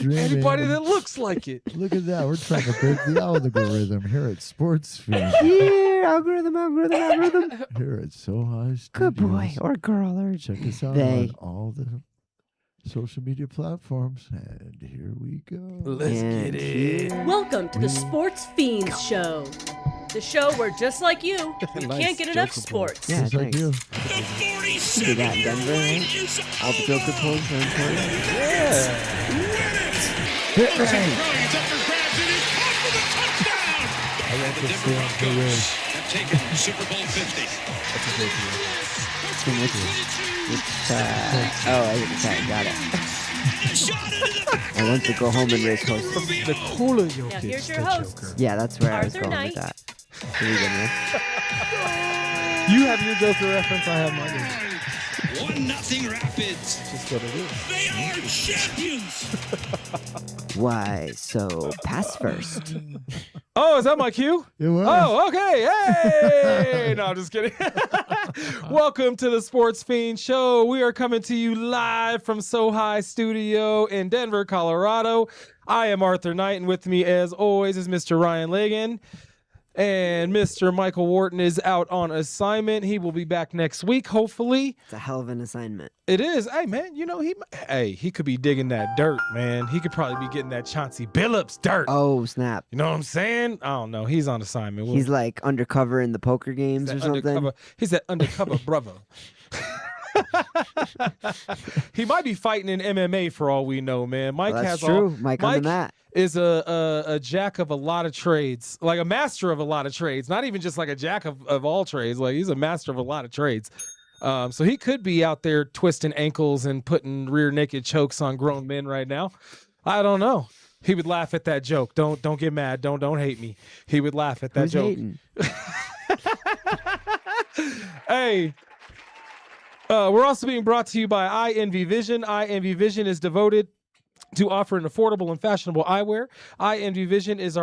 Anybody that looks like it. Look at that. We're trying to break the algorithm here at Sports Feed. Yeah, algorithm. Here at So High Studios. Good boy or girl or Check us out they. on all the social media platforms. And here we go. Let's get it. Welcome to the Sports Fiends Show. The show where, just like you, we Nice can't get enough Joker sports. Yeah, Just like thanks. you. See that in Denver, right? All the Joker pulls are important. Yeah. Hit me. I got The this Broncos have taken Super Bowl 50. It's okay, got it. I want to go home and race horses. The cooler Joker. Now here's your the host. Joker. Yeah, that's where I was Arthur going Knight. with that. Here we go, man. You have your Joker reference, I have mine. 1-0 Rapids. Just what it is. They are champions. Why so pass first? Oh, is that my cue? It was. Oh, okay. Hey! No, I'm just kidding. Welcome to the Sports Fiend Show. We are coming to you live from So High Studio in Denver, Colorado. I am Arthur Knight, and with me, as always, is Mr. Ryan Lagan. And Mr. Michael Wharton is out on assignment. He will be back next week, hopefully. It's a hell of an assignment. It is. Hey, man, you know, he could be digging that dirt, man. He could probably be getting that Chauncey Billups dirt. Oh, snap. You know what I'm saying? I don't know. He's on assignment. He's like undercover in the poker games or something. He's that undercover brother. He might be fighting in MMA for all we know, man. Mike Well, has that's true. all. Mike on the mat. Is a jack of a lot of trades, like a master of a lot of trades. Not even just like a jack of all trades. Like he's a master of a lot of trades. So he could be out there twisting ankles and putting rear naked chokes on grown men right now. I don't know. He would laugh at that joke. Don't get mad. Don't hate me. He would laugh at that Who's joke. hating? Hey. We're also being brought to you by iEnvy Vision. iEnvy Vision is devoted to offer an affordable and fashionable eyewear. iEnvy Vision is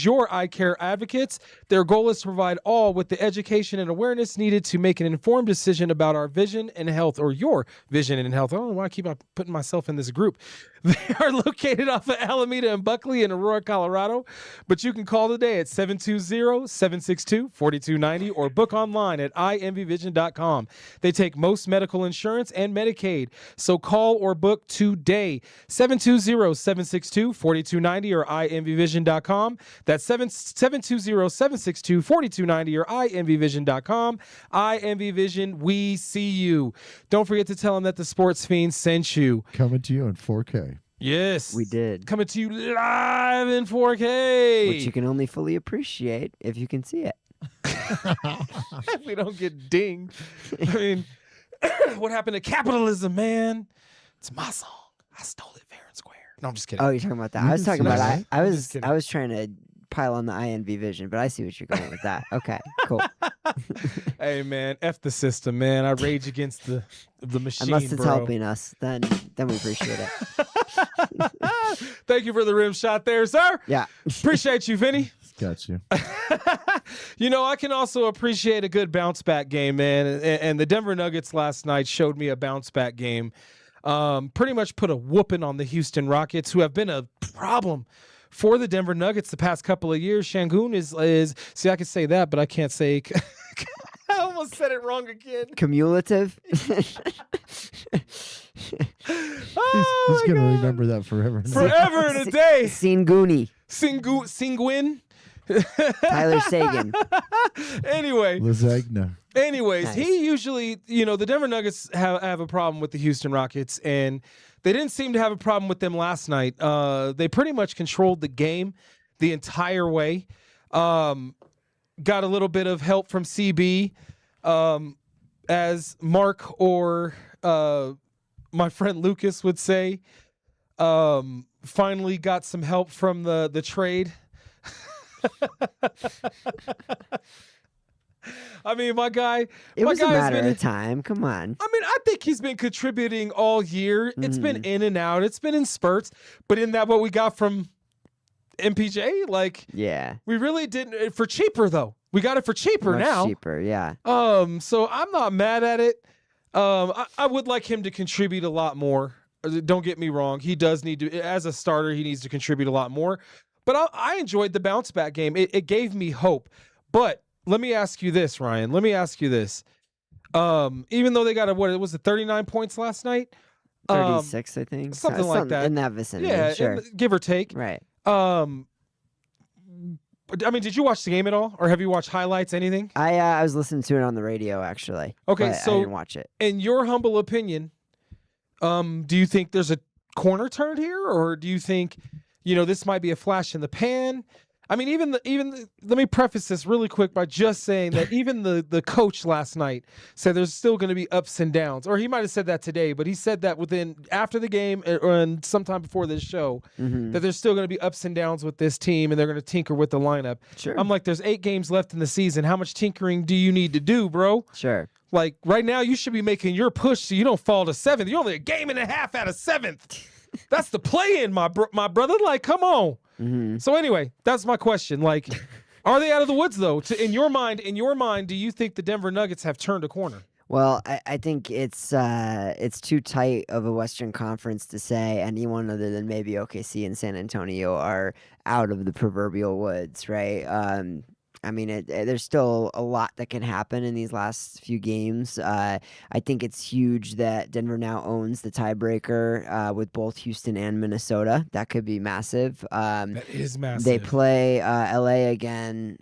your eye care advocates. Their goal is to provide all with the education and awareness needed to make an informed decision about our vision and health, or your vision and health. I don't know why I keep putting myself in this group. They are located off of Alameda and Buckley in Aurora, Colorado. But you can call today at 720-762-4290 or book online at ienvyvision.com. They take most medical insurance and Medicaid. So call or book today. 720-762-4290 or ienvyvision.com. That's 720-762-4290 or ienvyvision.com. iEnvy Vision, we see you. Don't forget to tell them that the Sports Fiend sent you. Coming to you in 4K. Yes. We did. Coming to you live in 4K. Which you can only fully appreciate if you can see it. If we don't get dinged. I mean, what happened to capitalism, man? It's my song. I stole it fair and square. No, I'm just kidding. Oh, you're talking about that. You I was can talking see about that. I was Just kidding. I was trying to pile on the iEnvy Vision, but I see what you're going with that. Okay, cool. Hey, man, F the system, man. I rage against the machine, Unless it's bro. helping us, then we appreciate it. Thank you for the rim shot there, sir. Yeah. Appreciate you, Vinny. Got you. You know, I can also appreciate a good bounce back game, man. And the Denver Nuggets last night showed me a bounce back game. Pretty much put a whooping on the Houston Rockets, who have been a problem for the Denver Nuggets the past couple of years. Şengün is see, I can say that, but I can't say. I almost said it wrong again. Cumulative. Oh, He's my going to God. remember that forever. Forever and a day. Singuni. Singuin. Tyler Sagan. Anyway. Lasagna. Anyways, Nice. he usually, the Denver Nuggets have a problem with the Houston Rockets, and they didn't seem to have a problem with them last night. They pretty much controlled the game the entire way. Got a little bit of help from CB, as Mark or my friend Lucas would say. Finally got some help from the trade. I mean, my guy. It was a has matter been, of time. Come on. I mean, I think he's been contributing all year. It's been in and out. It's been in spurts. But isn't that what we got from MPJ? Like, Yeah. we really didn't for cheaper though. We got it for cheaper Much now. cheaper, yeah. So I'm not mad at it. I would like him to contribute a lot more. Don't get me wrong. He does need to, as a starter, he needs to contribute a lot more. But I enjoyed the bounce back game. It gave me hope. But let me ask you this, Ryan. Let me ask you this. Even though they got what was it, 39 points last night? 36, I think. Something like that. In that vicinity. Yeah, sure. Give or take. Right. I mean, did you watch the game at all, or have you watched highlights? Anything? I was listening to it on the radio actually. Okay, but so I didn't watch it. In your humble opinion, do you think there's a corner turned here, or do you think, this might be a flash in the pan? I mean, let me preface this really quick by just saying that even the coach last night said there's still going to be ups and downs, or he might have said that today, but he said that after the game and sometime before this show, that there's still going to be ups and downs with this team, and they're going to tinker with the lineup. Sure. I'm like, there's 8 games left in the season. How much tinkering do you need to do, bro? Sure. Like right now, you should be making your push so you don't fall to 7th. You're only a game and a half out of 7th. That's the play-in, my brother. Like, come on. So anyway, that's my question. Like, are they out of the woods though? In your mind, do you think the Denver Nuggets have turned a corner? Well, I think it's too tight of a Western Conference to say anyone other than maybe OKC and San Antonio are out of the proverbial woods, right? I mean, there's still a lot that can happen in these last few games. I think it's huge that Denver now owns the tiebreaker with both Houston and Minnesota. That could be massive. That is massive. They play LA again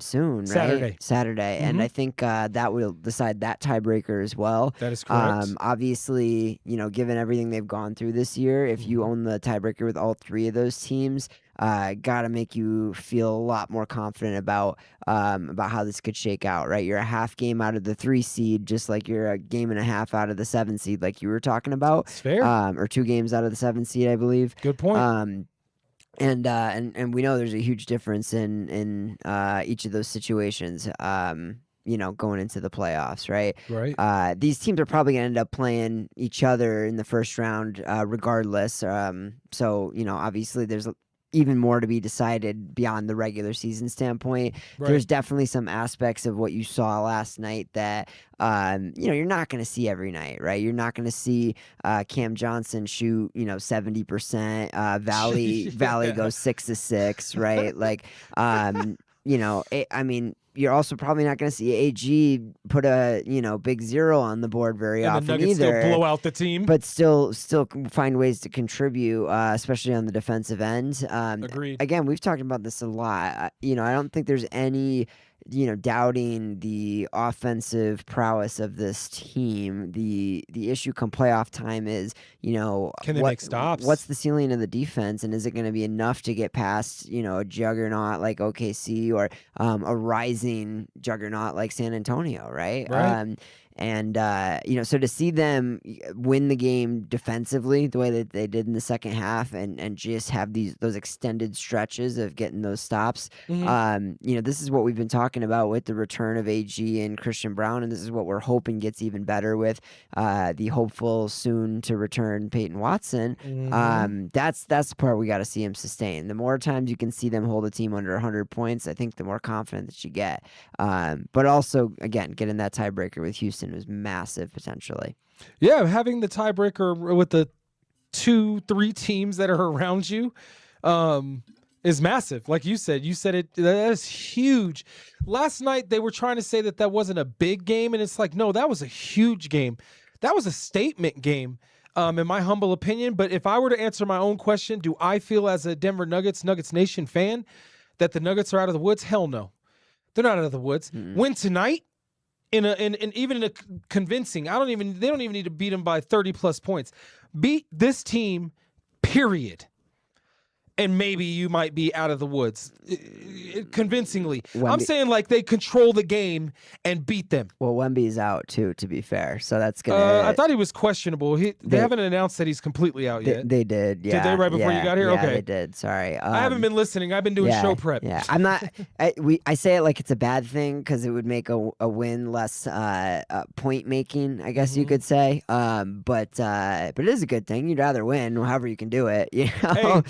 soon, right? Saturday. And I think that will decide that tiebreaker as well. That is correct. Obviously, given everything they've gone through this year, if you own the tiebreaker with all 3 of those teams, got to make you feel a lot more confident about how this could shake out, right? You're a half game out of the 3 seed, just like you're a game and a half out of the 7 seed, like you were talking about. That's fair. Or 2 games out of the 7 seed, I believe. Good point. And we know there's a huge difference in each of those situations. Going into the playoffs, right? Right. These teams are probably going to end up playing each other in the first round, regardless. So obviously there's even more to be decided beyond the regular season standpoint. Right. There's definitely some aspects of what you saw last night that you're not going to see every night, right? You're not going to see Cam Johnson shoot 70%. Valley goes 6 of 6, right? Like I mean. You're also probably not going to see AG put a big 0 on the board very often the Nuggets either. Still blow out the team, but still find ways to contribute, especially on the defensive end. Agreed. Again, we've talked about this a lot. I don't think there's any doubting the offensive prowess of this team. The issue come playoff time is, can they make stops? What's the ceiling of the defense, and is it going to be enough to get past, a juggernaut like OKC or a rising juggernaut like San Antonio, right? So to see them win the game defensively the way that they did in the second half and just have those extended stretches of getting those stops, this is what we've been talking about with the return of AG and Christian Brown, and this is what we're hoping gets even better with the hopeful soon to return Peyton Watson. That's the part we got to see him sustain. The more times you can see them hold a team under 100 points, I think the more confident that you get. But also, again, getting that tiebreaker with Houston was massive potentially. Yeah, having the tiebreaker with the 2-3 teams that are around you is massive. Like you said it. That is huge. Last night they were trying to say that wasn't a big game, and it's like, no, that was a huge game. That was a statement game, in my humble opinion. But if I were to answer my own question, do I feel as a Denver Nuggets Nation fan that the Nuggets are out of the woods? Hell no, they're not out of the woods. Win tonight. Even in a convincing, they don't even need to beat them by 30+ points. Beat this team, period. And maybe you might be out of the woods convincingly. I'm saying like they control the game and beat them. Well, Wemby's out too, to be fair. So that's gonna. I thought he was questionable. They haven't announced that he's completely out yet. They did. Yeah. Did they right before you got here? Yeah, okay, they did. Sorry. I haven't been listening. I've been doing show prep. Yeah, I'm not. I say it like it's a bad thing because it would make a win less point making, I guess you could say. But it is a good thing. You'd rather win, however you can do it. Hey,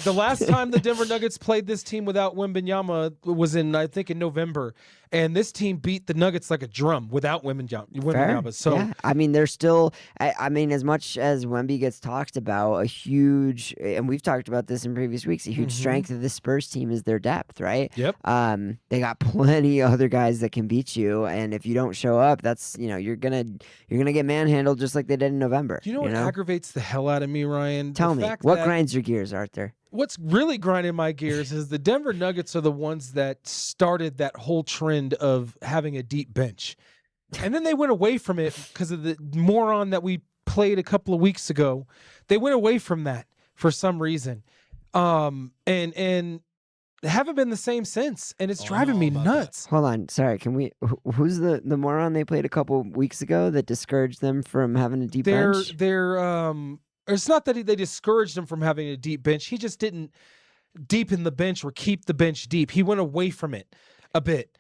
the last time time the Denver Nuggets played this team without Wembanyama was in November, and this team beat the Nuggets like a drum without Wembanyama. So yeah, I mean, they're still. I mean, as much as Wemby gets talked about, a huge, and we've talked about this in previous weeks, a huge strength of this Spurs team is their depth, right? Yep. They got plenty of other guys that can beat you, and if you don't show up, that's you're gonna get manhandled just like they did in November. You know what aggravates the hell out of me, Ryan? Tell me, what grinds your gears, Arthur? What's really grinding my gears is the Denver Nuggets are the ones that started that whole trend of having a deep bench. And then they went away from it because of the moron that we played a couple of weeks ago. They went away from that for some reason. And haven't been the same since. And it's driving me nuts. Hold on. Sorry. Can we, who's the moron they played a couple weeks ago that discouraged them from having a deep bench? It's not that they discouraged him from having a deep bench. He just didn't deepen the bench or keep the bench deep. He went away from it a bit.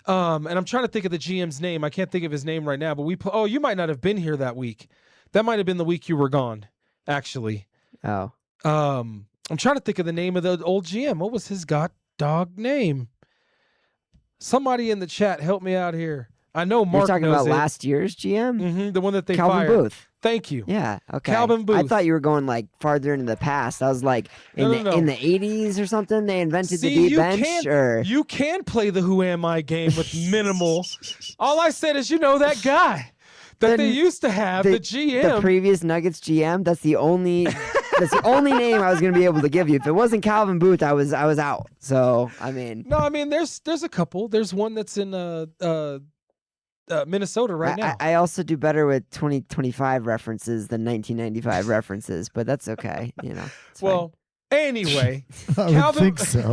And I'm trying to think of the GM's name. I can't think of his name right now, but you might not have been here that week. That might have been the week you were gone, actually. Oh. I'm trying to think of the name of the old GM. What was his dog name? Somebody in the chat, help me out here. I know Mark You're talking knows about it. last year's GM? The one that they Calvin fired. Booth. Thank you. Yeah, okay. Calvin Booth. I thought you were going like farther into the past. I was like in the 80s or something. They invented the deep bench. You can play the Who Am I game with minimal. All I said is, that guy that they used to have, the GM, the previous Nuggets GM. That's the only name I was going to be able to give you. If it wasn't Calvin Booth, I was out. So I mean, no, there's a couple. There's one that's in Minnesota right now. I also do better with 2025 references than 1995 references, but that's okay. It's well, anyway, I would think so.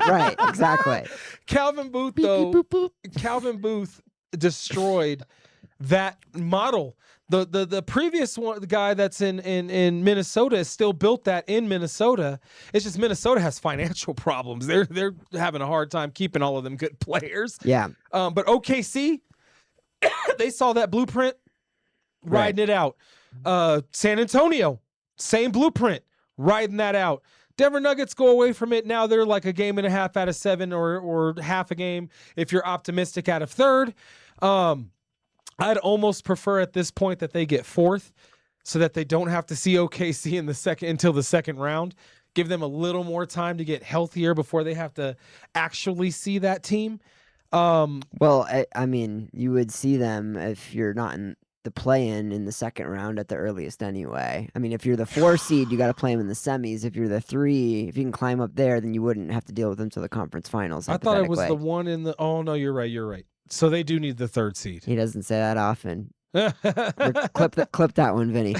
right, exactly. Calvin Booth, Calvin Booth destroyed that model. The previous one, the guy that's in Minnesota, has still built that in Minnesota. It's just Minnesota has financial problems. They're having a hard time keeping all of them good players. Yeah. But OKC, they saw that blueprint, riding it out. San Antonio, same blueprint, riding that out. Denver Nuggets go away from it. Now they're like a game and a half out of 7 or half a game if you're optimistic out of 3rd. I'd almost prefer at this point that they get 4th so that they don't have to see OKC until the second round. Give them a little more time to get healthier before they have to actually see that team. Well, I mean, you would see them if you're not in the play-in in the second round at the earliest anyway. I mean, if you're the 4 seed, you got to play them in the semis. If you're the 3, if you can climb up there, then you wouldn't have to deal with them till the conference finals. I thought it was the one in the. Oh no, you're right. So they do need the 3rd seed. He doesn't say that often. Clip that one, Vinny.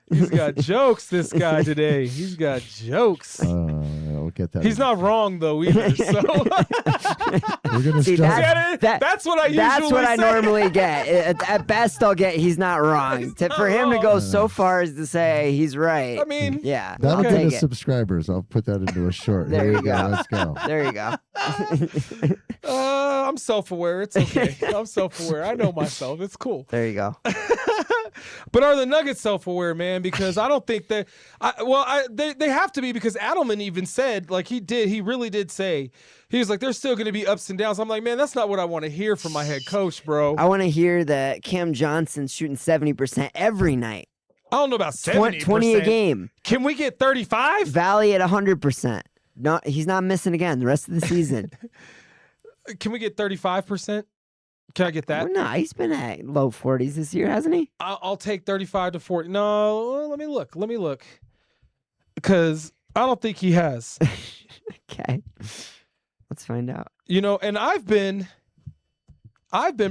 He's got jokes, this guy today. He's got jokes. I'll get that. He's not wrong though either. So we're gonna start. that's what I usually That's what say. I normally get. At best, I'll get he's not wrong. For him to go so far as to say he's right. I mean, yeah, That'll I'll get take us it. subscribers. I'll put that into a short. There Here you we go. Let's go. There you go. I'm self-aware. It's okay. I'm self-aware. I know myself. It's cool. There you go. But are the Nuggets self-aware, man? Because I don't think that. They have to be, because Adelman even said, like he really did say, he was like, there's still going to be ups and downs. I'm like, man, that's not what I want to hear from my head coach, bro. I want to hear that Cam Johnson's shooting 70% every night. I don't know about 70%. 20 a game. Can we get 35? Valley at 100%. No, he's not missing again the rest of the season. Can we get 35%? Can I get that? Well, no, he's been at low 40s this year, hasn't he? I'll take 35 to 40. No, let me look. Because I don't think he has. Okay. Let's find out. And I've been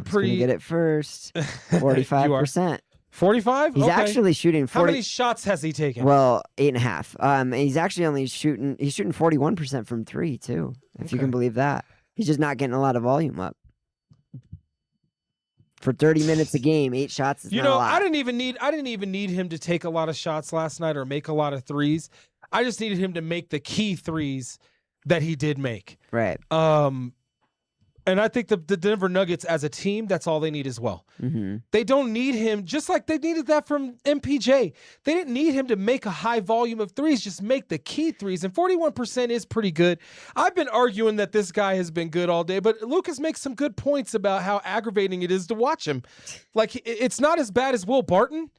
pretty. Get it first. 45%. 45? He's Okay. actually shooting 40. How many shots has he taken? Well, 8.5. And he's actually only shooting 41% from 3 too, if you can believe that. He's just not getting a lot of volume up. For 30 minutes a game, 8 shots is not a lot. I didn't even need him to take a lot of shots last night or make a lot of threes. I just needed him to make the key threes that he did make. Right. And I think the Denver Nuggets as a team, that's all they need as well. Mm-hmm. They don't need him, just like they needed that from MPJ. They didn't need him to make a high volume of threes, just make the key threes. And 41% is pretty good. I've been arguing that this guy has been good all day, but Lucas makes some good points about how aggravating it is to watch him. Like, it's not as bad as Will Barton,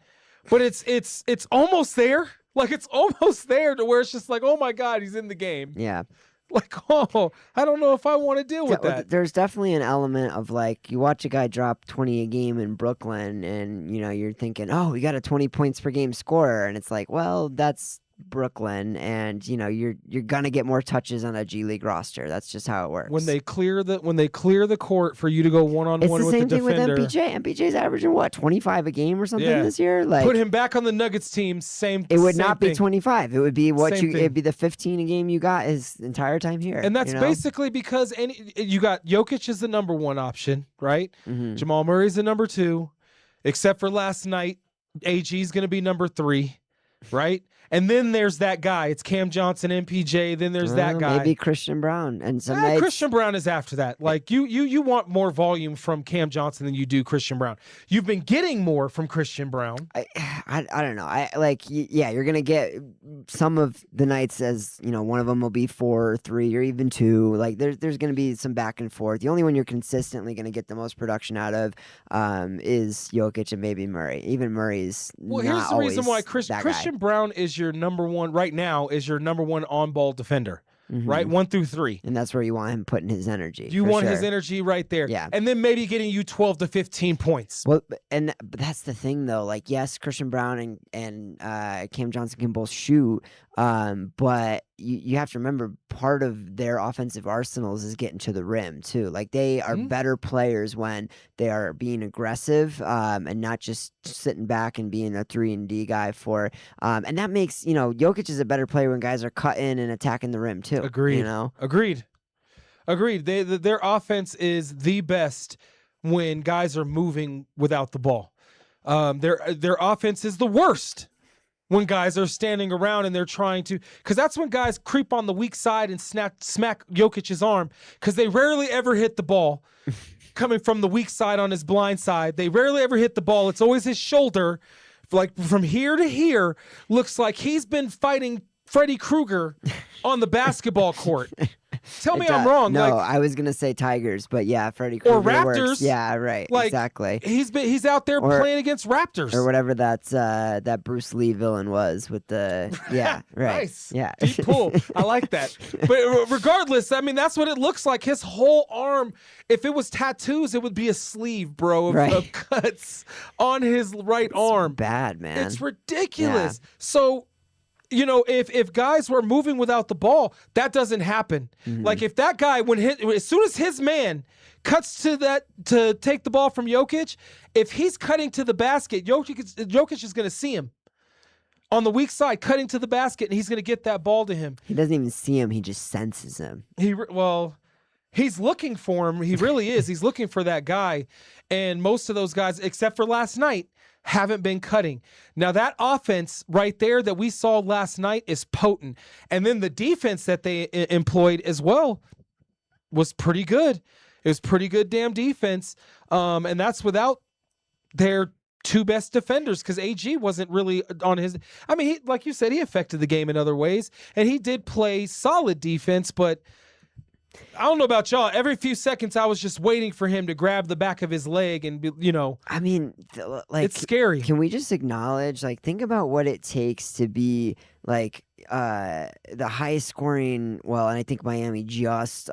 but it's almost there. Like, it's almost there to where it's just like, oh my God, he's in the game. Yeah. Like, oh, I don't know if I want to deal with that. There's definitely an element of, like, you watch a guy drop 20 a game in Brooklyn and, you know, you're thinking, oh, we got a 20 points per game scorer. And it's like, well, that's Brooklyn, and you know you're gonna get more touches on a G League roster. That's just how it works. When they clear the court for you to go one-on-one with the defender. It's the same thing with MPJ. MPJ's averaging what, 25 a game or something this year? Like, put him back on the Nuggets team. It would not be 25. It would be it'd be the 15 a game you got his entire time here. And that's basically because you got Jokic is the number one option, right? Mm-hmm. Jamal Murray's the number two, except for last night. AG is going to be number three, right? And then there's that guy. It's Cam Johnson, MPJ. Then there's that guy. Maybe Christian Brown. And some nights... Christian Brown is after that. Like you want more volume from Cam Johnson than you do Christian Brown. You've been getting more from Christian Brown. I don't know. You're gonna get some of the nights as one of them will be 4 or 3 or even 2. Like there's gonna be some back and forth. The only one you're consistently gonna get the most production out of is Jokic and maybe Murray. Even Murray's here's the reason why Christian Brown is your number one right now. Is your number one on-ball defender. Mm-hmm. Right, 1 through 3, and that's where you want him putting his energy. You want his energy right there, yeah, and then maybe getting you 12 to 15 points. Well, but that's the thing though. Like, yes, Christian Brown and Cam Johnson can both shoot, but you have to remember part of their offensive arsenals is getting to the rim too. Like they are better players when they are being aggressive and not just sitting back and being a 3-and-D guy for. And that makes Jokic is a better player when guys are cutting and attacking the rim too. Agreed. Agreed. Their offense is the best when guys are moving without the ball. Their offense is the worst when guys are standing around and they're trying to, because that's when guys creep on the weak side and smack Jokic's arm, because they rarely ever hit the ball coming from the weak side on his blind side. They rarely ever hit the ball. It's always his shoulder. Like from here to here, looks like he's been fighting Freddy Krueger on the basketball court. Tell me I'm wrong. No, I was gonna say Tigers, but yeah, Freddy Krueger or Raptors. Works. Yeah, right. Like, exactly. He's out there playing against Raptors or whatever that Bruce Lee villain was with the right. Nice. Yeah, deep pull. I like that. But regardless, I mean that's what it looks like. His whole arm. If it was tattoos, it would be a sleeve, bro, of cuts on his right arm. Bad, man. It's ridiculous. Yeah. So. If guys were moving without the ball, that doesn't happen. Mm-hmm. Like if that guy, as soon as his man cuts to take the ball from Jokic, if he's cutting to the basket, Jokic is going to see him on the weak side, cutting to the basket, and he's going to get that ball to him. He doesn't even see him; he just senses him. He's looking for him. He really is. He's looking for that guy, and most of those guys, except for last night, haven't been cutting. Now that offense right there that we saw last night is potent. And then the defense that they employed as well was pretty good. It was pretty good damn defense. And that's without their 2 best defenders because AG wasn't really on his... I mean, like you said, he affected the game in other ways. And he did play solid defense, but... I don't know about y'all. Every few seconds, I was just waiting for him to grab the back of his leg and, I mean, it's scary. Can we just acknowledge, think about what it takes to be, the highest scoring, and I think Miami just,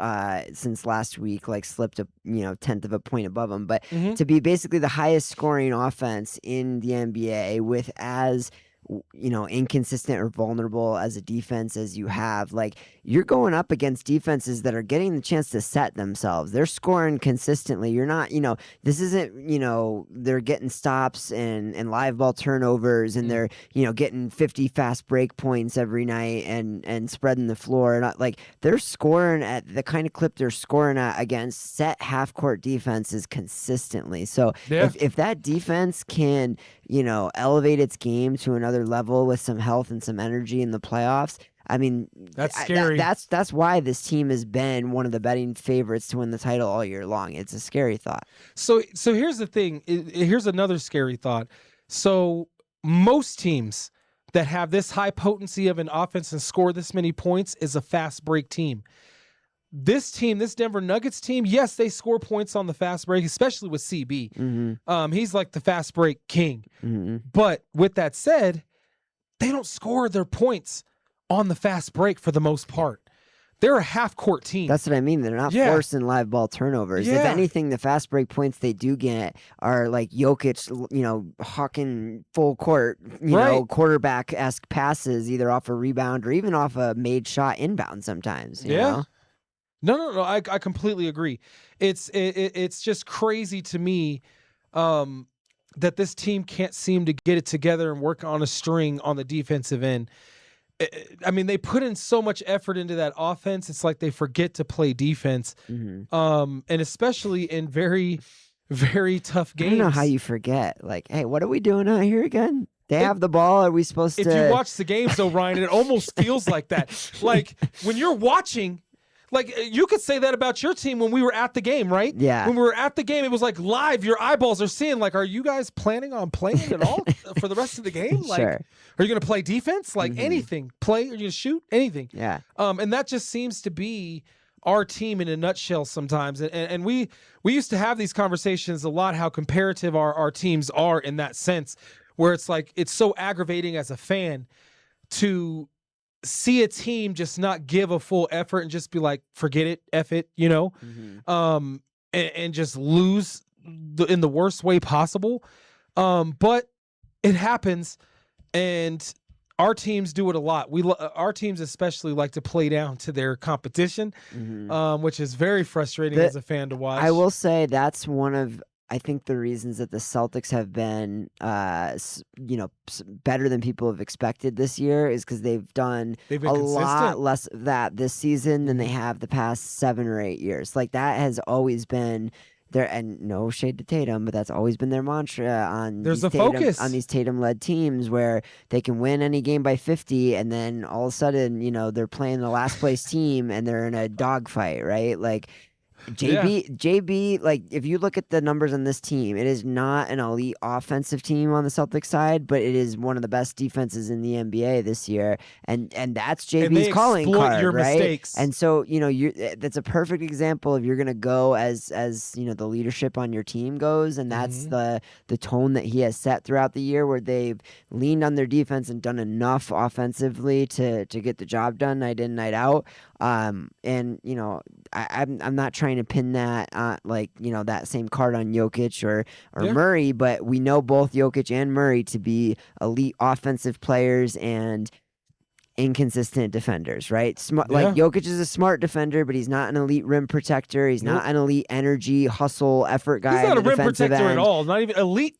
since last week, slipped a, 10th of a point above them, but to be basically the highest scoring offense in the NBA with as... inconsistent or vulnerable as a defense as you have, you're going up against defenses that are getting the chance to set themselves. They're scoring consistently. You're not, this isn't, they're getting stops and live ball turnovers and they're, getting 50 fast break points every night and spreading the floor. Not they're scoring at the kind of clip they're scoring at against set half court defenses consistently. So if that defense can, elevate its game to another level with some health and some energy in the playoffs, I mean, That's scary. That's why this team has been one of the betting favorites to win the title all year long. It's a scary thought. So here's the thing. Here's another scary thought. So most teams that have this high potency of an offense and score this many points is a fast break team. This team, this Denver Nuggets team, yes, they score points on the fast break, especially with CB. He's like the fast break king. But with that said, they don't score their points on the fast break for the most part. They're a half-court team. That's what I mean. They're not forcing live ball turnovers. If anything, the fast break points they do get are like Jokic, hawking full court, quarterback-esque passes, either off a rebound or even off a made shot inbound sometimes. You know? No. I completely agree. It's just crazy to me that this team can't seem to get it together and work on a string on the defensive end. I mean, they put in so much effort into that offense. It's like they forget to play defense, and especially in very, very tough games. I don't know how you forget. Like, hey, what are we doing out here again? They have the ball. Are we supposed to? If you watch the games, though, Ryan, it almost feels like that. Like when you're watching. Like, you could say that about your team when we were at the game, right? Yeah. When we were at the game, it was like live. Your eyeballs are seeing, like, are you guys planning on playing at all for the rest of the game? Like, Sure. Are you going to play defense? Like, anything. Play? Are you going to shoot? Anything. Yeah. And that just seems to be our team in a nutshell sometimes. And we used to have these conversations a lot, how comparative our teams are in that sense, where it's like it's so aggravating as a fan to see a team just not give a full effort and just be like, forget it, F it, and just lose in the worst way possible. But it happens, and our teams do it a lot. Our teams especially like to play down to their competition, which is very frustrating as a fan to watch. I will say that's one of, I think, the reasons that the Celtics have been, better than people have expected this year is because they've been a lot less of that this season than they have the past 7 or 8 years. Like, that has always been their, and no shade to Tatum, but that's always been their mantra on focus on these Tatum-led teams where they can win any game by 50, and then all of a sudden, they're playing the last place team and they're in a dogfight, right? Like, JB, like, if you look at the numbers on this team, it is not an elite offensive team on the Celtics side, but it is one of the best defenses in the NBA this year, and that's JB's calling card, your right? mistakes. And so, that's a perfect example of you're gonna go as the leadership on your team goes, and that's the tone that he has set throughout the year, where they've leaned on their defense and done enough offensively to get the job done night in, night out. I'm not trying to pin that that same card on Jokic or Murray, but we know both Jokic and Murray to be elite offensive players and inconsistent defenders, right? Like, Jokic is a smart defender, but he's not an elite rim protector. He's not an elite energy, hustle, effort guy. He's not a rim protector end. at all. Not even elite.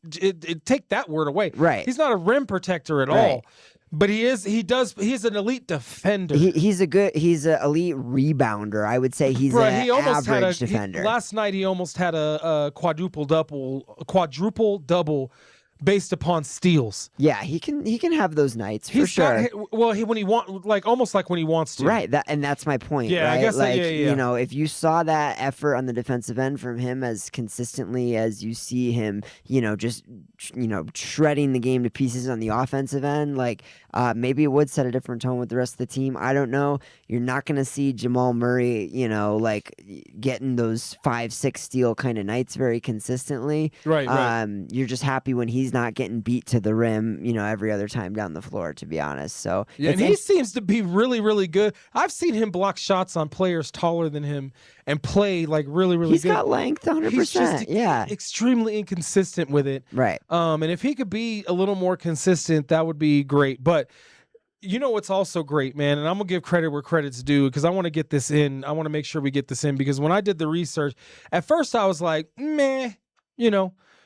Take that word away. Right. He's not a rim protector at all. But he's an elite defender. He's an elite rebounder. I would say he's an average defender. Last night he almost had a quadruple double based upon steals. Yeah, he can have those nights for sure. When he almost like when he wants to. Right, that's my point. Yeah, right? I guess if you saw that effort on the defensive end from him as consistently as you see him, just shredding the game to pieces on the offensive end, like maybe it would set a different tone with the rest of the team. I don't know. You're not going to see Jamal Murray, getting those 5-6 steal kind of nights very consistently. Right. You're just happy when he's not getting beat to the rim, every other time down the floor, to be honest. So and he seems to be really, really good. I've seen him block shots on players taller than him and play like really, really good. He's got length, 100%. He's just extremely inconsistent with it. Right. And if he could be a little more consistent, that would be great. But what's also great, man, and I'm going to give credit where credit's due because I want to get this in. I want to make sure we get this in because when I did the research, at first I was like, meh,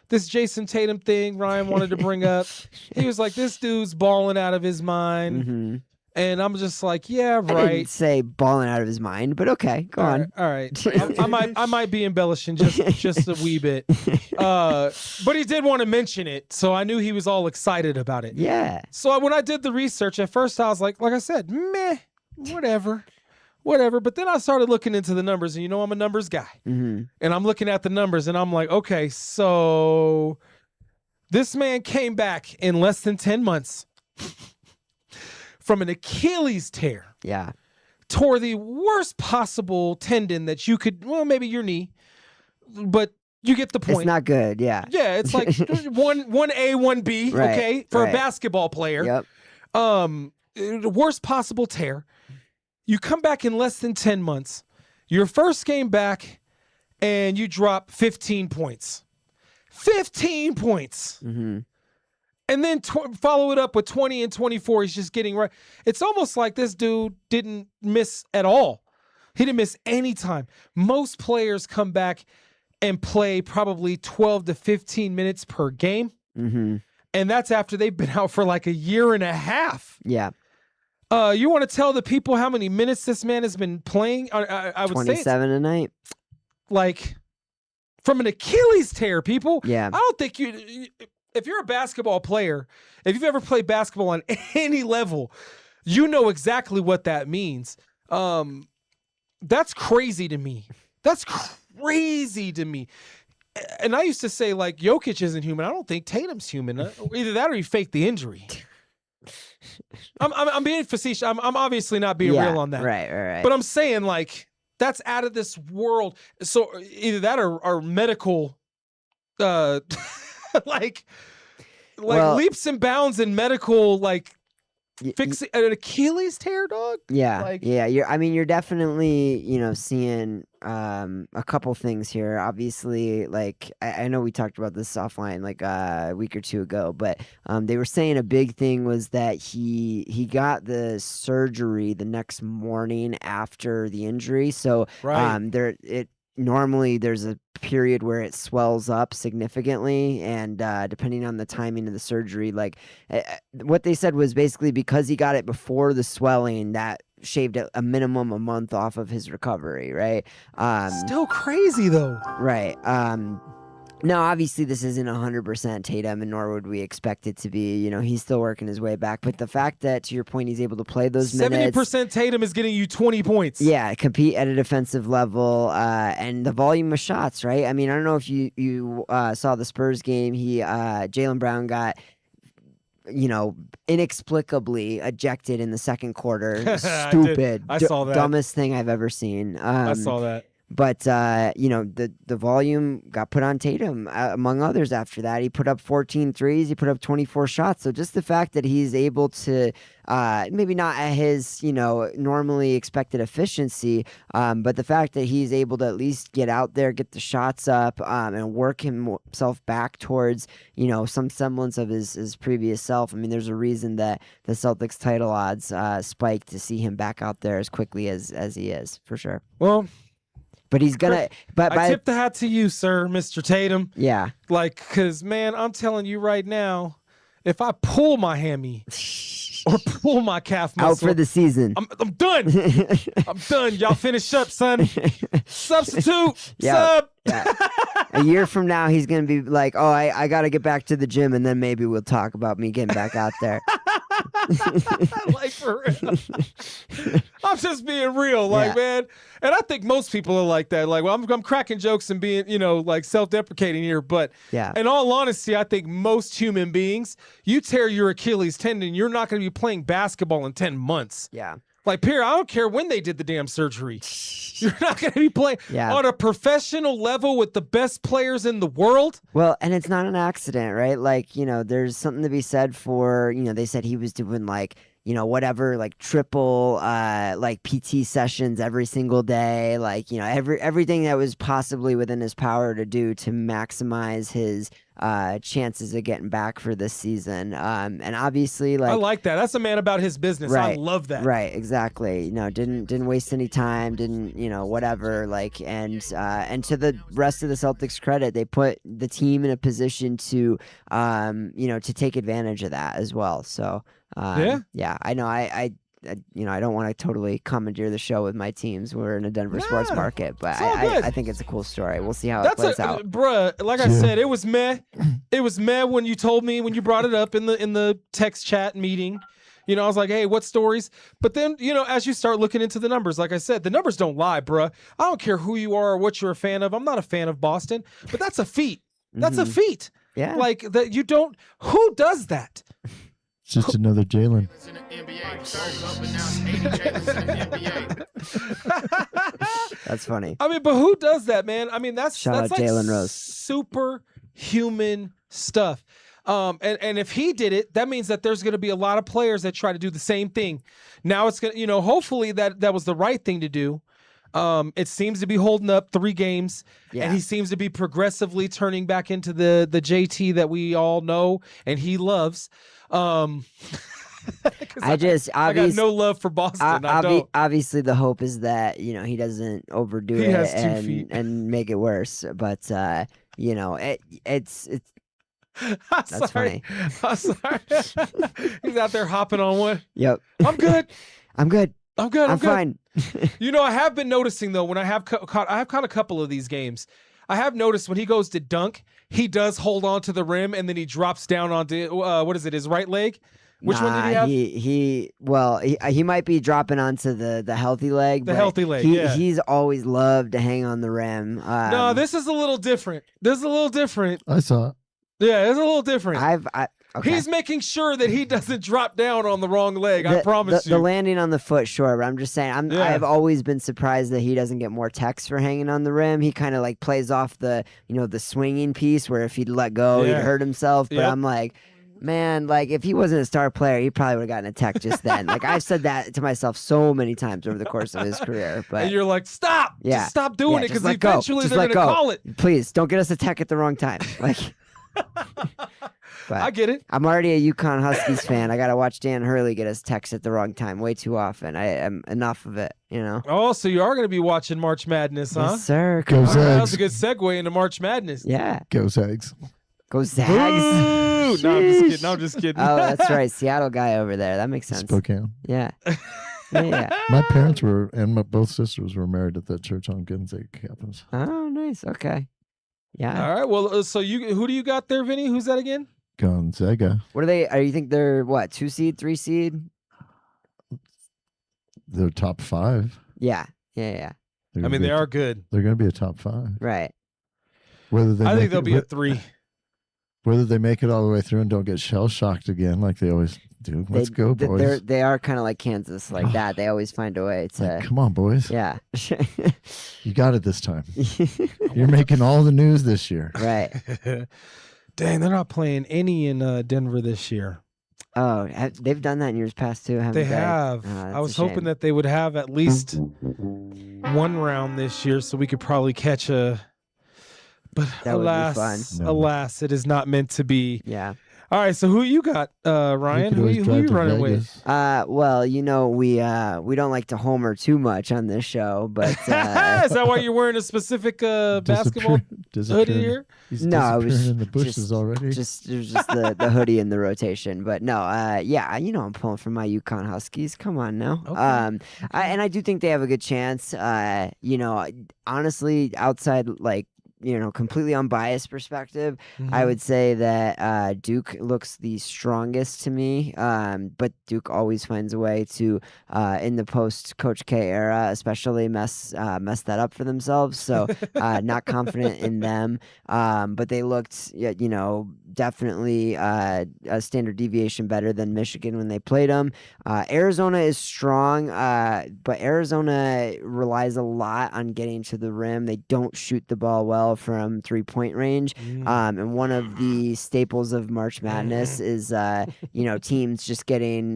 this Jason Tatum thing Ryan wanted to bring up. He was like, this dude's balling out of his mind. And I'm just like, yeah, I right. didn't say balling out of his mind, but okay, go All on. right, all right. I might be embellishing just a wee bit. But he did want to mention it, so I knew he was all excited about it. Yeah. So when I did the research, at first I was like I said, meh, whatever. But then I started looking into the numbers, and I'm a numbers guy. Mm-hmm. And I'm looking at the numbers, and I'm like, okay, so this man came back in less than 10 months from an Achilles tear. Yeah. Tore the worst possible tendon that you could, well, maybe your knee, but you get the point. It's not good, yeah. Yeah, it's like 1A, 1B, Right, okay, for right. a basketball player. Yep. The worst possible tear. You come back in less than 10 months. Your first game back, and you drop 15 points. 15 points. Mm-hmm. And then follow it up with 20 and 24. He's just getting right. It's almost like this dude didn't miss at all. He didn't miss any time. Most players come back and play probably 12 to 15 minutes per game. Mm-hmm. And that's after they've been out for like a year and a half. Yeah. You want to tell the people how many minutes this man has been playing? I would say it's 27 a night. like from an Achilles tear, people. Yeah. I don't think if you're a basketball player, if you've ever played basketball on any level, you know exactly what that means. That's crazy to me. That's crazy to me. And I used to say, like, Jokic isn't human. I don't think Tatum's human. Either that or he faked the injury. I'm being facetious. I'm obviously not being real on that. Right. But I'm saying, like, that's out of this world. So either that or medical, like Well, leaps and bounds in medical, like fixing an Achilles tear, dog. Yeah, Like- yeah. You're definitely, seeing a couple things here. Obviously, like I know we talked about this offline like a week or two ago, but they were saying a big thing was that he got the surgery the next morning after the injury. So Right. normally there's a period where it swells up significantly, and depending on the timing of the surgery, like what they said was basically because he got it before the swelling, that shaved a minimum a month off of his recovery, right? Still crazy though. Right. Now, obviously, this isn't 100% Tatum, and nor would we expect it to be. He's still working his way back. But the fact that, to your point, he's able to play those minutes. 70% Tatum is getting you 20 points. Yeah, compete at a defensive level, and the volume of shots, right? I mean, I don't know if you saw the Spurs game. Jaylen Brown got, inexplicably ejected in the second quarter. Stupid. I saw that. Dumbest thing I've ever seen. I saw that. But, the volume got put on Tatum, among others, after that. He put up 14 threes. He put up 24 shots. So just the fact that he's able to, maybe not at his, normally expected efficiency, but the fact that he's able to at least get out there, get the shots up, and work himself back towards, some semblance of his previous self. I mean, there's a reason that the Celtics title odds spiked to see him back out there as quickly as he is, for sure. Well, But he's gonna. I tip the hat to you, sir, Mr. Tatum. Yeah. Like, because, man, I'm telling you right now, if I pull my hammy or pull my calf muscle, Out for the season. I'm done. I'm done. Y'all finish up, son. Substitute. Yeah. Sub. Yeah. A year from now, he's gonna be like, "Oh, I got to get back to the gym, and then maybe we'll talk about me getting back out there." Like, for real. I'm just being real, like, man. And I think most people are like that. Like, well, I'm cracking jokes and being, like self-deprecating here. But in all honesty, I think most human beings, you tear your Achilles tendon, you're not going to be playing basketball in 10 months. Yeah. Like, Pierre, I don't care when they did the damn surgery. You're not going to be playing on a professional level with the best players in the world. Well, and it's not an accident, right? Like, there's something to be said for, they said he was doing like, whatever, like triple, like PT sessions every single day, like, everything that was possibly within his power to do to maximize his chances of getting back for this season. And obviously, like, I like that. That's a man about his business. Right, I love that. Right, exactly. Didn't waste any time, didn't, whatever, like, and to the rest of the Celtics' credit, they put the team in a position to, to take advantage of that as well. So, yeah, I know. I don't want to totally commandeer the show with my teams. We're in a Denver sports market, but it's all good. I think it's a cool story. We'll see how it plays out. Bruh, like I said, it was meh. It was meh when you told me, when you brought it up in the text chat meeting. I was like, hey, what stories? But then, as you start looking into the numbers, like I said, the numbers don't lie, bruh. I don't care who you are or what you're a fan of. I'm not a fan of Boston, but that's a feat. That's a feat. Yeah. Like that you don't, who does that? It's just another Jalen. That's funny. I mean, but who does that, man? I mean, that's Shout out like Jalen Rose. superhuman stuff. And if he did it, that means that there's going to be a lot of players that try to do the same thing. Now it's going to, hopefully that was the right thing to do. It seems to be holding up 3 games, and he seems to be progressively turning back into the JT that we all know and he loves. I got no love for Boston. I don't. Obviously, the hope is that he doesn't overdo it has 2 feet. and make it worse. But it's That's funny. I'm sorry. He's out there hopping on one. Yep. I'm good. I'm good. I'm good. I'm good. fine. I have been noticing though, when I have caught a couple of these games, I have noticed when he goes to dunk, he does hold on to the rim and then he drops down onto his right leg. Which one did he have? He might be dropping onto the healthy leg. The healthy leg. He's always loved to hang on the rim. No, this is a little different. I saw it. Yeah, it's a little different. Okay. He's making sure that he doesn't drop down on the wrong leg. I promise you. The landing on the foot, sure, but I'm just saying, I've always been surprised that he doesn't get more texts for hanging on the rim. He kind of like plays off the swinging piece where if he'd let go, he'd hurt himself. But I'm like, man, like if he wasn't a star player, he probably would have gotten a tech just then. Like I've said that to myself so many times over the course of his career. But and you're like, stop! Yeah, just stop doing it because let eventually they're gonna call it. Please don't get us a tech at the wrong time. Like. But I get it. I'm already a UConn Huskies fan. I gotta watch Dan Hurley get us texts at the wrong time way too often. I am enough of it, Oh, so you are gonna be watching March Madness, huh? Yes, sir. Go Zags. That was a good segue into March Madness. Yeah. Go Zags. Go Zags. Ooh, no, I'm just kidding. Oh, that's right. Seattle guy over there. That makes sense. Spokane. Yeah. Yeah. My parents were, and both sisters were married at that church on Gonzaga campus. Oh, nice. Okay. Yeah. All right. Well, so who do you got there, Vinny? Who's that again? Gonzaga. What are they? You think they're what? 2 seed, 3 seed? They're top 5. Yeah. They're I gonna mean, be they are good. They're going to be a top 5. Right. I think they'll be a 3. Whether they make it all the way through and don't get shell shocked again like they always do. Let's go, boys. They are kind of like Kansas, like that. They always find a way to. Like, come on, boys. Yeah. You got it this time. You're making all the news this year. Right. Dang, they're not playing any in Denver this year. Oh, they've done that in years past too, haven't they? They have. I was hoping that they would have at least 1 round this year so we could probably catch a. But that alas, would be fun. No. Alas, it is not meant to be. Yeah. All right, so who you got, Ryan? Who you running with? Well, we don't like to homer too much on this show, but is that why you're wearing a specific basketball hoodie here? He's no, it was in the bushes already. It was just the hoodie in the rotation, but no, I'm pulling for my UConn Huskies. Come on now, Okay. I do think they have a good chance. Honestly, outside completely unbiased perspective, I would say that Duke looks the strongest to me. But Duke always finds a way to, in the post Coach K era, especially mess that up for themselves. So not confident in them. But they looked, definitely a standard deviation better than Michigan when they played them. Arizona is strong, but Arizona relies a lot on getting to the rim. They don't shoot the ball well from 3-point range. And one of the staples of March Madness is, teams just getting,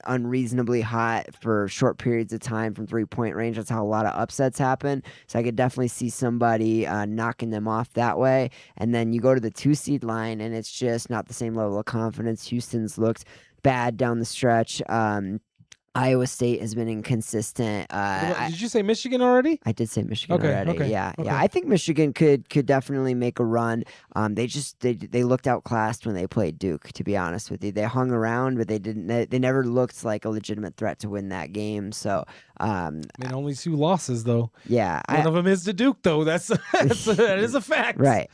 unreasonably hot for short periods of time from 3-point range. That's how a lot of upsets happen. So I could definitely see somebody knocking them off that way. And then you go to the 2-seed line, and it's just not the same level of confidence. Houston's looked bad down the stretch. Iowa State has been inconsistent. Did you say Michigan already? I did say Michigan Okay, already. okay, Yeah, okay. yeah. I think Michigan could definitely make a run. They looked outclassed when they played Duke. To be honest with you, they hung around, but they didn't. They never looked like a legitimate threat to win that game. So, I mean, only 2 losses though. yeah, One of them is to Duke though. that is a fact. Right,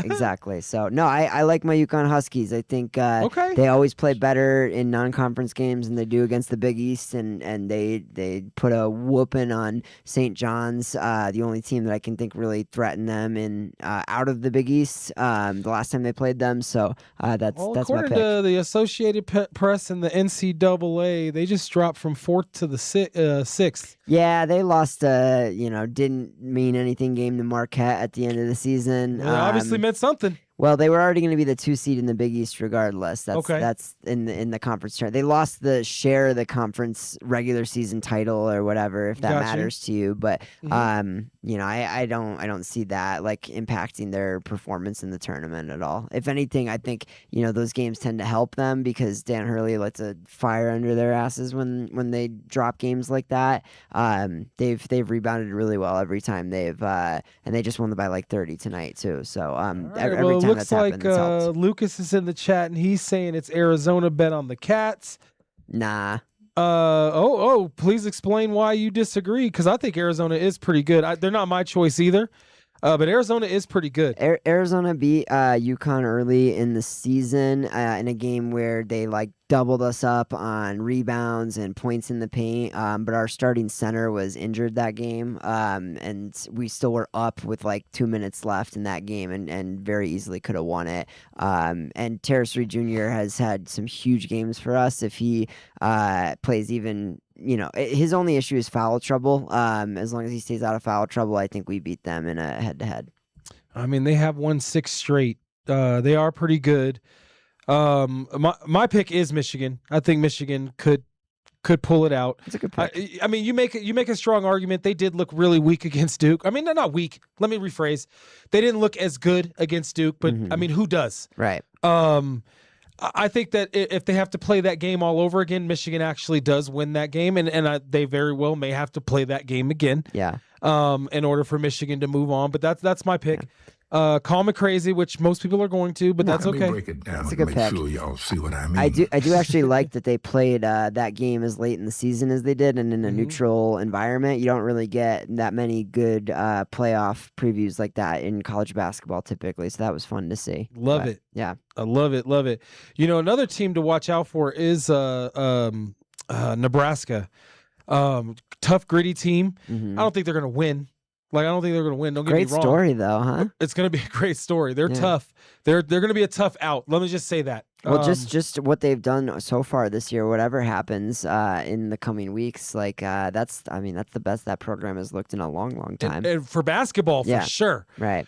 exactly. So no, I like my UConn Huskies. I think Okay. they always play better in non-conference games than they do against the Big East, and they put a whooping on St. John's, the only team that I can think really threatened them in out of the Big East the last time they played them. So that's my According pick. to the Associated Press and the NCAA, they just dropped from 4th to the 6th. Yeah, they lost didn't mean anything game to Marquette at the end of the season. It obviously meant something. Well, they were already going to be the 2 seed in the Big East regardless. That's in the conference tournament. They lost the share of the conference regular season title or whatever, if that Gotcha. matters to you. But I don't see that like impacting their performance in the tournament at all. If anything, I think those games tend to help them because Dan Hurley lets a fire under their asses when they drop games like that. They've rebounded really well every time and they just won by like 30 tonight too. So every time looks that's like happened, it's helped. Lucas is in the chat and he's saying it's Arizona bet on the Cats. Nah. Please explain why you disagree, because I think Arizona is pretty good. They're not my choice either, but Arizona is pretty good. Arizona beat UConn early in the season in a game where they like doubled us up on rebounds and points in the paint, but our starting center was injured that game, and we still were up with like 2 minutes left in that game and very easily could have won it. And Terrace Reed Jr. has had some huge games for us. If he plays even, his only issue is foul trouble. As long as he stays out of foul trouble, I think we beat them in a head-to-head. I mean, they have won 6 straight. They are pretty good. My pick is Michigan. I think Michigan could pull it out. It's a good pick. I mean, you make a strong argument. They did look really weak against Duke. I mean, they're not weak. Let me rephrase. They didn't look as good against Duke, but I mean, who does? Right. I think that if they have to play that game all over again, Michigan actually does win that game, and they very well may have to play that game again. Yeah. In order for Michigan to move on, but that's my pick. Call me crazy, which most people are going to, but that's Let me okay. break it down That's a to good make pick. sure y'all see what I mean. I do actually like that they played that game as late in the season as they did, and in a neutral environment. You don't really get that many good playoff previews like that in college basketball typically, so that was fun to see. Love it. Yeah. I love it. Love it. Another team to watch out for is Nebraska. Tough, gritty team. I don't think they're going to win. I don't think they're going to win. Don't get me Great wrong. story though, huh? It's going to be a great story. They're tough. They're going to be a tough out. Let me just say that. Well, just what they've done so far this year, whatever happens in the coming weeks, that's the best that program has looked in a long time. and for basketball, for sure. Right.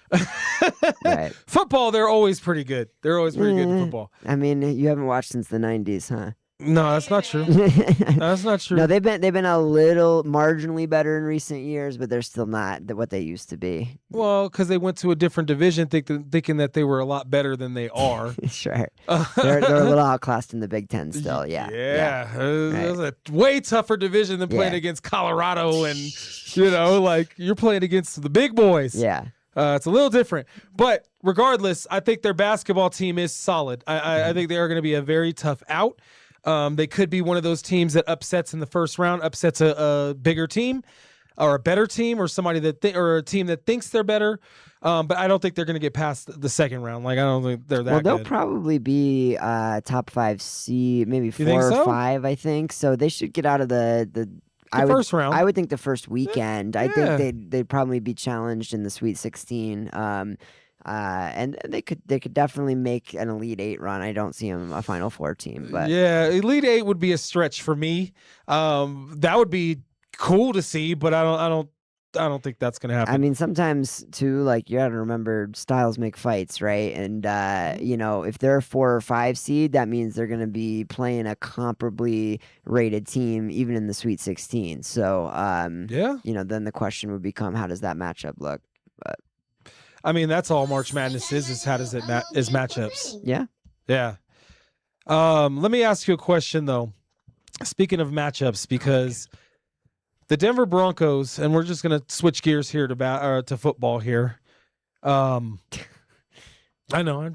Right. Football, they're always pretty good. They're always pretty good in football. I mean, you haven't watched since the 90s, huh? No, that's not true. That's not true. No, they've been a little marginally better in recent years, but they're still not what they used to be. Well, because they went to a different division thinking that they were a lot better than they are. Sure. They're a little outclassed in the Big Ten still, yeah. Yeah. It was a way tougher division than playing Yeah. against Colorado and, you're playing against the big boys. Yeah. It's a little different. But regardless, I think their basketball team is solid. I think they are going to be a very tough out. They could be one of those teams that upsets in the first round, upsets a bigger team or a better team or somebody or a team that thinks they're better. But I don't think they're going to get past the second round. I don't think they're that They'll good. probably be top 5 seed, maybe 4 think or so? 5, I think. So they should get out of the first round. I would think the first weekend. I Yeah. think they'd probably be challenged in the Sweet 16. And they could definitely make an Elite 8 run. I don't see them a Final Four team, but Yeah, Elite 8 would be a stretch for me. That would be cool to see, but I don't think that's gonna happen. I mean, sometimes too, you got to remember styles make fights, right? And if they're a 4 or 5 seed, that means they're going to be playing a comparably rated team, even in the Sweet 16. So, then the question would become, how does that matchup look? But I mean, that's all March Madness is how does it is matchups. yeah, Yeah. Let me ask you a question though. speaking of matchups, because the Denver Broncos, and we're just gonna switch gears here to football here. I know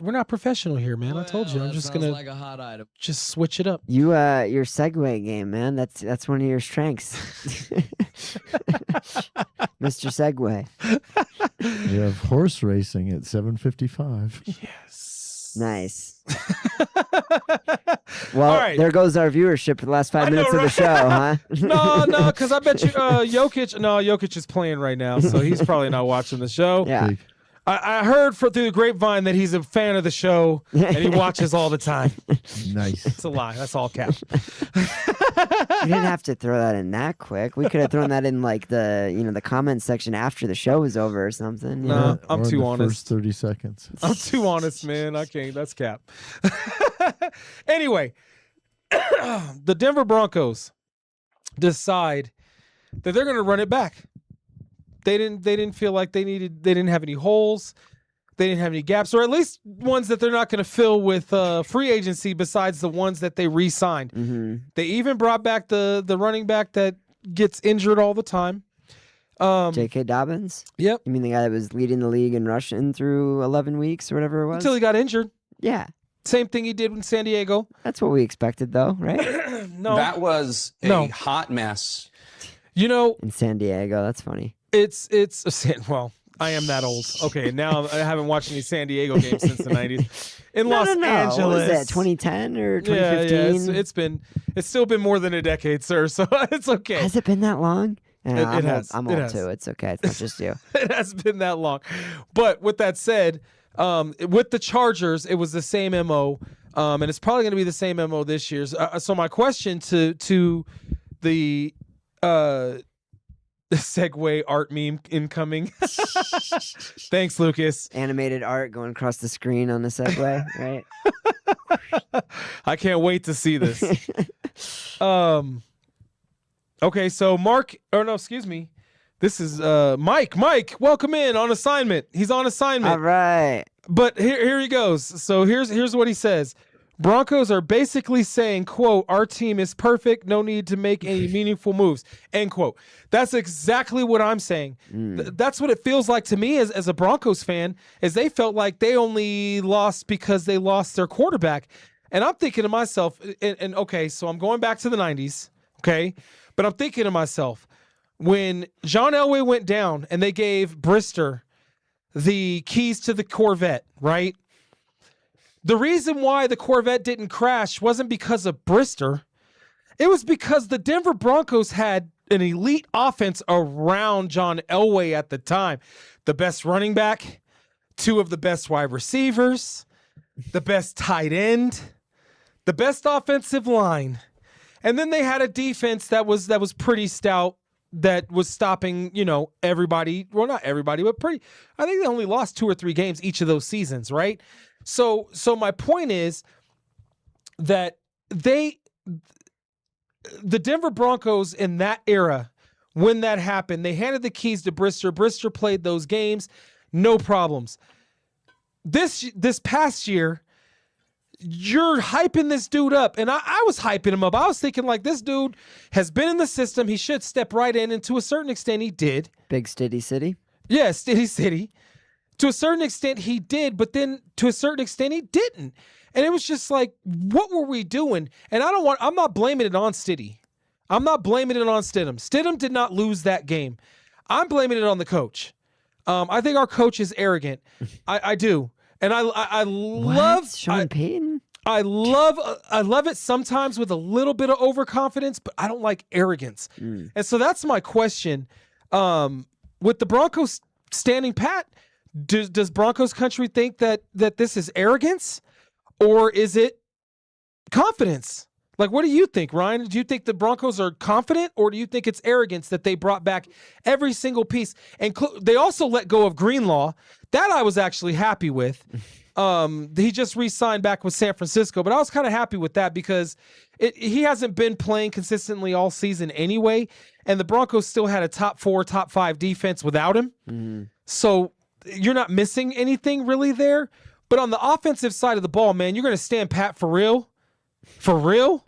we're not professional here, man. I told you I'm just gonna like a hot item. just switch it up. You your segue game, man. That's one of your strengths. Mr. Segway. You have horse racing at 7:55. Yes. Nice. Well, All right. there goes our viewership for the last 5 I know, minutes of the right? show, huh? No, because I bet you Jokic is playing right now, so he's probably not watching the show. Yeah. Big. I heard through the grapevine that he's a fan of the show and he watches all the time. Nice. It's a lie. That's all cap. You didn't have to throw that in that quick. We could have thrown that in like the comment section after the show was over or something. You No. know? I'm Or in too the honest. First 30 seconds. I'm too honest, man. I can't. That's cap. Anyway, the Denver Broncos decide that they're going to run it back. They didn't feel like they didn't have any holes. They didn't have any gaps, or at least ones that they're not going to fill with free agency besides the ones that they re-signed. Mm-hmm. They even brought back the running back that gets injured all the time. J.K. Dobbins? Yep. You mean the guy that was leading the league in rushing through 11 weeks or whatever it was? Until he got injured. Yeah. Same thing he did in San Diego. That's what we expected, though, right? No. That was a No. hot mess. You know, In San Diego. That's funny. it's well, I am that old. Okay, now I haven't watched any San Diego games since the 90s. In Los Angeles. What was that, 2010 or 2015? Yeah, it's still been more than a decade, sir, so it's okay. Has it been that long? Yeah, It has. I'm It old has. too. It's okay. It's not just you. It has been that long. But with that said, with the Chargers, it was the same MO, and it's probably going to be the same MO this year. So my question to the segue art meme incoming. Thanks, Lucas. Animated art going across the screen on the Segway, right? I can't wait to see this. Okay, so excuse me. This is Mike. Mike, welcome in on assignment. He's on assignment. All right. But here he goes. So here's what he says. Broncos are basically saying, quote, our team is perfect, no need to make any meaningful moves, end quote. That's exactly what I'm saying. That's what it feels like to me as a Broncos fan, is they felt like they only lost because they lost their quarterback. And I'm thinking to myself, and okay, so I'm going back to the 90s, okay? But I'm thinking to myself, when John Elway went down and they gave Brister the keys to the Corvette, right? The reason why the Corvette didn't crash wasn't because of Brister. It was because the Denver Broncos had an elite offense around John Elway at the time. The best running back, two of the best wide receivers, the best tight end, the best offensive line. And then they had a defense that was pretty stout, that was stopping, everybody. Well, not everybody, but pretty. I think they only lost 2 or 3 games each of those seasons, right? So my point is that the Denver Broncos in that era, when that happened, they handed the keys to Brister. Brister played those games, no problems. This past year, you're hyping this dude up, and I was hyping him up. I was thinking, like, this dude has been in the system. He should step right in, and to a certain extent, he did. Big Stiddy City. Yeah, Stiddy City. To a certain extent, he did, but then to a certain extent, he didn't. And it was just like, what were we doing? And I'm not blaming it on Stiddy. I'm not blaming it on Stidham. Stidham did not lose that game. I'm blaming it on the coach. I think our coach is arrogant. I do. And I love What? Sean Payton? I love it sometimes with a little bit of overconfidence, but I don't like arrogance. And so that's my question. With the Broncos standing pat, does Broncos country think that this is arrogance, or is it confidence? Like, what do you think, Ryan? Do you think the Broncos are confident, or do you think it's arrogance that they brought back every single piece? And they also let go of Greenlaw. That I was actually happy with. He just re-signed back with San Francisco, but I was kind of happy with that because he hasn't been playing consistently all season anyway, and the Broncos still had a top 4, top 5 defense without him. So you're not missing anything really there. But on the offensive side of the ball, man, you're going to stand pat for real? For real?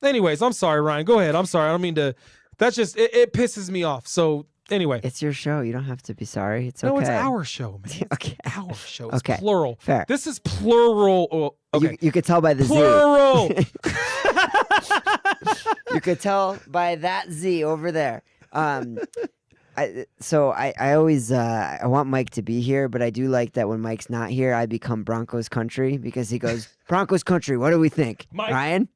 Anyways, I'm sorry, Ryan. Go ahead. I'm sorry. I don't mean to. That's just it pisses me off. So anyway, It's your show. You don't have to be sorry. It's no, okay. it's our show, man. It's Okay. our show. It's Okay. plural. Fair. This is plural. Oh, okay. You could tell by the Plural. Z. You could tell by that Z over there. I always I want Mike to be here, but I do like that when Mike's not here, I become Broncos country because he goes, Broncos country, what do we think? Mike. Ryan?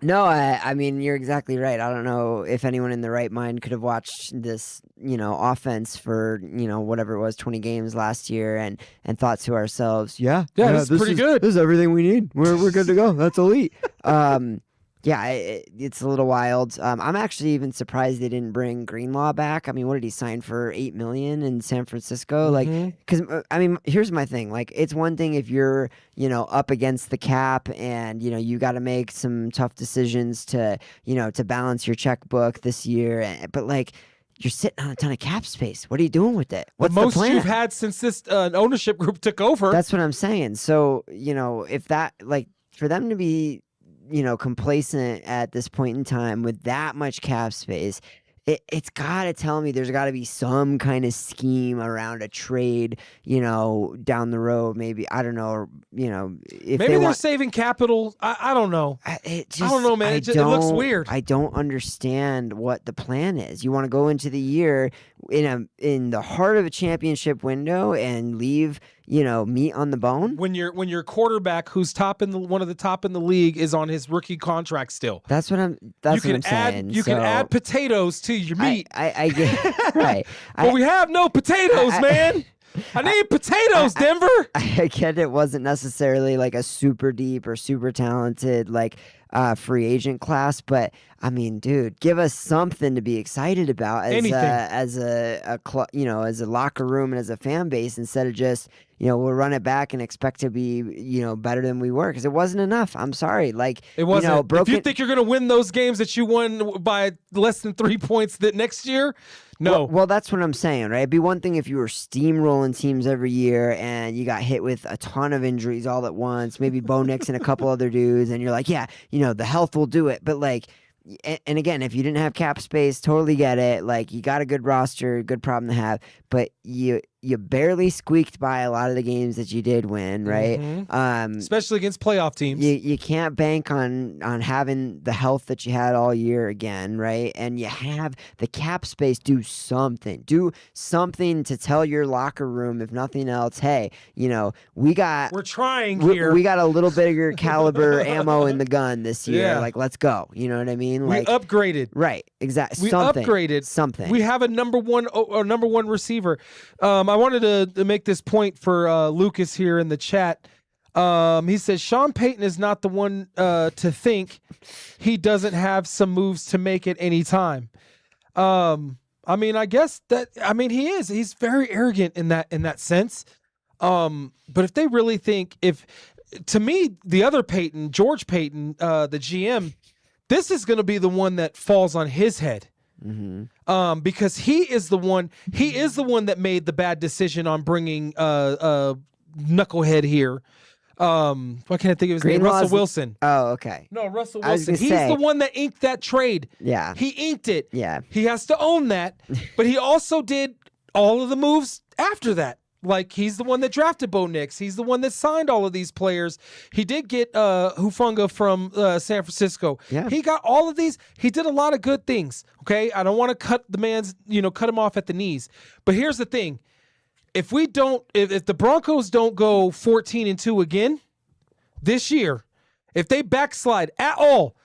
No, I mean, you're exactly right. I don't know if anyone in the right mind could have watched this, offense for, whatever it was, 20 games last year and thought to ourselves, Yeah, this is pretty good. This is everything we need. We're good to go. That's elite. Yeah, it's a little wild. I'm actually even surprised they didn't bring Greenlaw back. I mean, what did he sign for $8 million in San Francisco? Because here's my thing. Like, it's one thing if you're, up against the cap and you got to make some tough decisions to balance your checkbook this year. But like, you're sitting on a ton of cap space. What are you doing with it? What's the most the plan? you've had since this ownership group took over. That's what I'm saying. So if that for them to be complacent at this point in time with that much cap space, it's got to tell me there's got to be some kind of scheme around a trade, down the road. Maybe, I don't know, or, if maybe they're want, saving capital. I don't know. I don't know, man. It looks weird. I don't understand what the plan is. You want to go into the year in the heart of a championship window and leave meat on the bone? When your quarterback, who's one of the top in the league, is on his rookie contract still. That's what I'm saying. You can add potatoes to your meat. I get right. But we have no potatoes, man. I need potatoes, Denver. I get it wasn't necessarily like a super deep or super talented free agent class, but I mean, dude, give us something to be excited about as a locker room and as a fan base instead of just we'll run it back and expect to be better than we were, because it wasn't enough. I'm sorry, it wasn't. If you think you're gonna win those games that you won by less than 3 points that next year, no. Well, that's what I'm saying, right? It'd be one thing if you were steamrolling teams every year and you got hit with a ton of injuries all at once, maybe Bo Nix and a couple other dudes, and you're like, yeah, the health will do it. But and again, if you didn't have cap space, totally get it. Like, you got a good roster, good problem to have, but you barely squeaked by a lot of the games that you did win, right? Mm-hmm. Especially against playoff teams. You can't bank on having the health that you had all year again, right? And you have the cap space. Do something to tell your locker room, if nothing else, hey, we're trying here. We got a little bigger caliber ammo in the gun this year. Yeah. Like, let's go. You know what I mean? We upgraded. Right. Exactly. We upgraded something. We have a number one receiver. I wanted to make this point for Lucas here in the chat. He says Sean Payton is not the one to think he doesn't have some moves to make at any time. I mean, I guess he is. He's very arrogant in that sense. But if they really think, to me, the other Payton, George Payton, the GM, this is going to be the one that falls on his head. Mm-hmm. Because he is the one that made the bad decision on bringing knucklehead here. Why can't I think of his name? Russell Wilson. Oh, okay. No, Russell Wilson. He's the one that inked that trade. Yeah. He inked it. Yeah. He has to own that. But he also did all of the moves after that. Like, he's the one that drafted Bo Nix. He's the one that signed all of these players. He did get Hufanga from San Francisco. Yeah. He got all of these. He did a lot of good things. Okay, I don't want to cut him off at the knees. But here's the thing: if the Broncos don't go 14-2 again this year, if they backslide at all,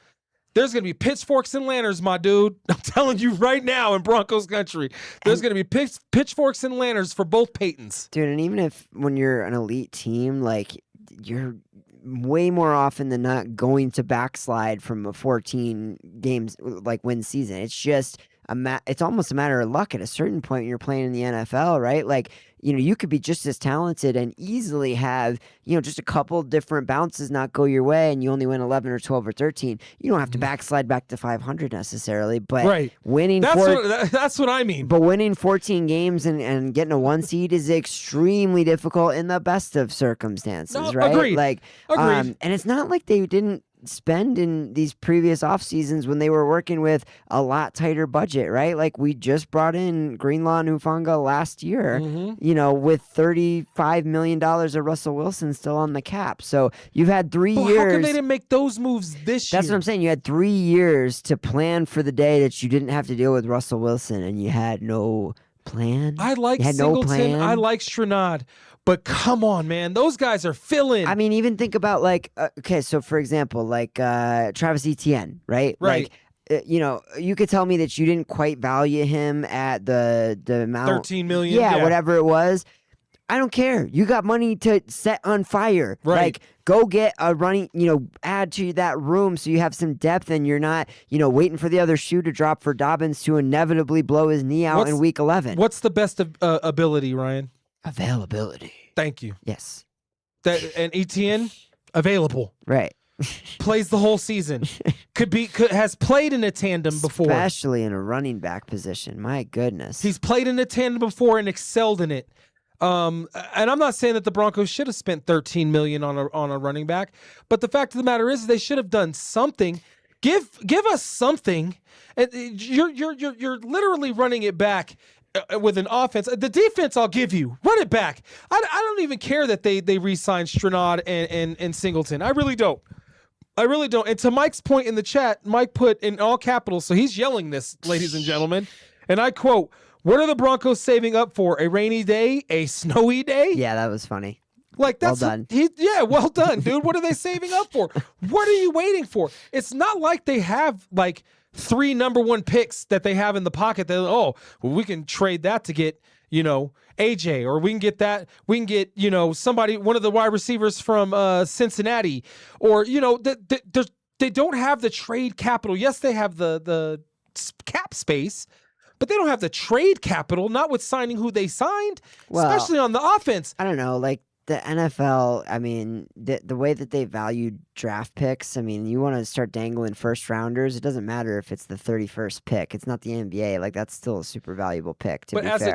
there's going to be pitchforks and lanterns, my dude. I'm telling you right now, in Broncos country, there's going to be pitchforks and lanterns for both Paytons. Dude, and even if when you're an elite team, like, you're way more often than not going to backslide from a 14 games win season. It's just it's almost a matter of luck at a certain point when you're playing in the NFL, right? Like, you could be just as talented and easily have, just a couple different bounces not go your way and you only win 11 or 12 or 13. You don't have to backslide back to 500 necessarily, but winning that's what I mean. But winning 14 games and getting a 1 seed is extremely difficult in the best of circumstances, right? Agreed. Like, Agreed. And it's not like they didn't spend in these previous off seasons when they were working with a lot tighter budget, right? Like we just brought in Greenlaw and Hufanga last year, with $35 million of Russell Wilson still on the cap. So you've had 3 years. How come they didn't make those moves this year? That's what I'm saying. You had 3 years to plan for the day that you didn't have to deal with Russell Wilson, and you had no plan. I like Singleton. I like Stranad. But come on, man. Those guys are filling. I mean, even think about so for example, Travis Etienne, right? Right. Like, you could tell me that you didn't quite value him at the amount. 13 million. Yeah, whatever it was. I don't care. You got money to set on fire. Right. Like, go get a running, add to that room so you have some depth and you're not, waiting for the other shoe to drop for Dobbins to inevitably blow his knee out in week 11. What's the best ability, Ryan? Availability. Thank you. Yes. And Etienne, available. Right. Plays the whole season. Has played in a tandem before. Especially in a running back position. My goodness. He's played in a tandem before and excelled in it. And I'm not saying that the Broncos should have spent $13 million on a running back, but the fact of the matter is they should have done something. Give us something. And you're literally running it back with an offense. The defense, I'll give you. Run it back. I don't even care that they re-signed Stranad and Singleton. I really don't. And to Mike's point in the chat, Mike put in all capitals, so he's yelling this, ladies and gentlemen, and I quote, "What are the Broncos saving up for? A rainy day? A snowy day?" Yeah, that was funny. Like, that's well done. Well done, dude. What are they saving up for? What are you waiting for? It's not like they have like 3 number 1 picks that they have in the pocket that, we can trade that to get, AJ, or we can get that. We can get, somebody, one of the wide receivers from Cincinnati, or, they don't have the trade capital. Yes, they have the cap space, but they don't have the trade capital, not with signing who they signed, especially on the offense. I don't know, like the NFL, I mean, the way that they value draft picks, I mean, you want to start dangling first rounders, it doesn't matter if it's the 31st pick. It's not the NBA. Like, that's still a super valuable pick, to be fair. But as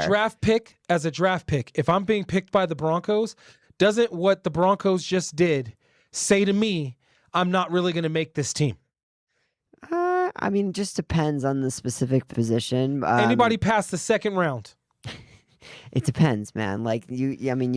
a draft pick, if I'm being picked by the Broncos, doesn't what the Broncos just did say to me, I'm not really going to make this team? I mean, it just depends on the specific position. Anybody past the second round? It depends, man. Like you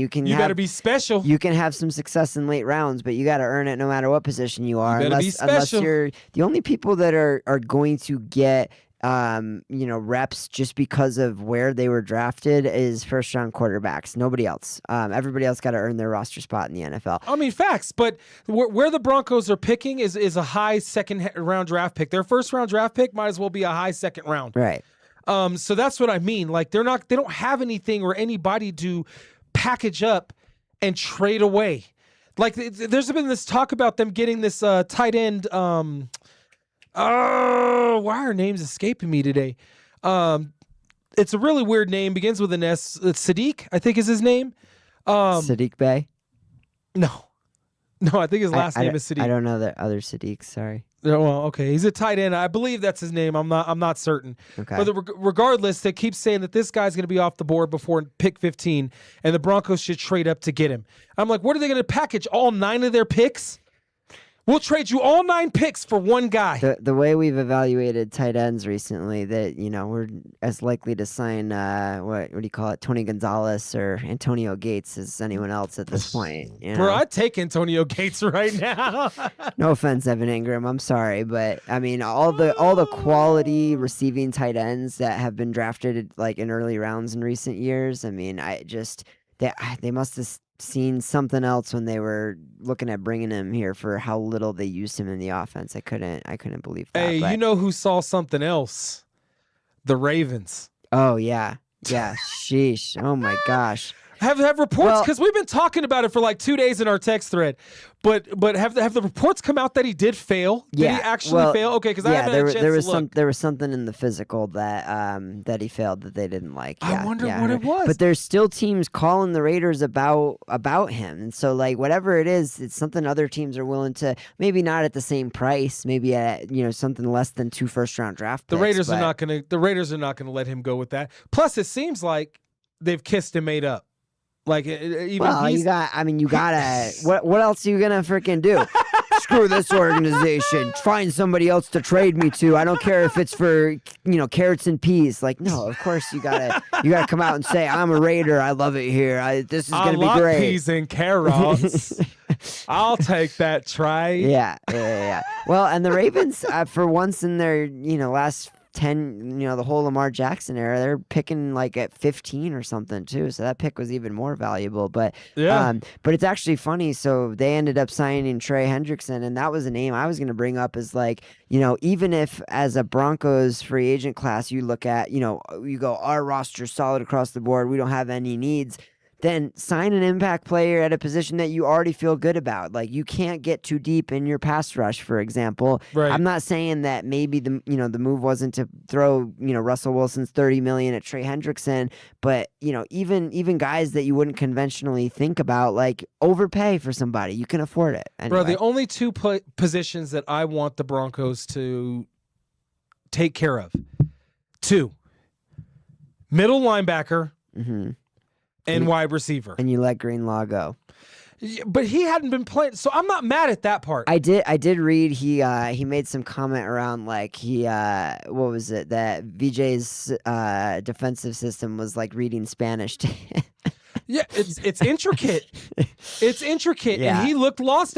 can. You got to be special. You can have some success in late rounds, but you got to earn it no matter what position you are. Unless you're the only people that are going to get reps just because of where they were drafted is first round quarterbacks. Nobody else. Everybody else got to earn their roster spot in the NFL. I mean, facts. But where the Broncos are picking is a high second round draft pick. Their first round draft pick might as well be a high second round. Right. So that's what I mean. Like they don't have anything or anybody to package up and trade away. Like there's been this talk about them getting this tight end. Why are names escaping me today? It's a really weird name. Begins with an S. Sadiq, I think is his name. Sadiq Bey? No, I think his last name is Sadiq. I don't know the other Sadiq. Sorry. Oh, well, okay. He's a tight end. I believe that's his name. I'm not certain. Okay. But regardless, they keep saying that this guy's going to be off the board before pick 15, and the Broncos should trade up to get him. I'm like, what are they going to package? All 9 of their picks? We'll trade you all 9 picks for one guy. The way we've evaluated tight ends recently, that we're as likely to sign what do you call it, Tony Gonzalez or Antonio Gates as anyone else at this point. Bro, I'd take Antonio Gates right now. No offense, Evan Ingram. I'm sorry, but I mean all the quality receiving tight ends that have been drafted like in early rounds in recent years. I mean, they must have seen something else when they were looking at bringing him here for how little they used him in the offense. I couldn't believe that. Hey, you know who saw something else? The Ravens. Oh yeah. Sheesh. Oh my gosh. Have reports, because we've been talking about it for like 2 days in our text thread, but have the reports come out that he did fail? Did he actually fail? Okay, because I haven't had a chance to look. There was something in the physical that that he failed that they didn't like. I wonder what it was. But there's still teams calling the Raiders about him, and so like whatever it is, it's something other teams are willing to, maybe not at the same price, maybe at something less than 2 first-round draft picks. The Raiders are not gonna let him go with that. Plus, it seems like they've kissed and made up. Like even you gotta. What else are you gonna freaking do? Screw this organization. Find somebody else to trade me to. I don't care if it's for carrots and peas. Like, no, of course you gotta come out and say, I'm a Raider. I love it here. This is gonna be great. Peas and carrots. I'll take that trade. Yeah. Well, and the Ravens, for once in their last 10, the whole Lamar Jackson era, they're picking like at 15 or something too. So that pick was even more valuable. But but it's actually funny. So they ended up signing Trey Hendrickson, and that was a name I was going to bring up as like, even if as a Broncos free agent class, you look at, you go, our roster's solid across the board, we don't have any needs. Then sign an impact player at a position that you already feel good about. Like, you can't get too deep in your pass rush, for example. Right. I'm not saying that maybe the move wasn't to throw Russell Wilson's $30 million at Trey Hendrickson, but even guys that you wouldn't conventionally think about, like, overpay for somebody. You can afford it. Anyway. Bro, the only 2 positions that I want the Broncos to take care of, 2, middle linebacker. Mm-hmm. And wide receiver. And you let Greenlaw go. Yeah, but he hadn't been playing, so I'm not mad at that part. I did read he made some comment around like what was it, that VJ's defensive system was like reading Spanish to him. Yeah, it's intricate. It's intricate, Yeah. and he looked lost.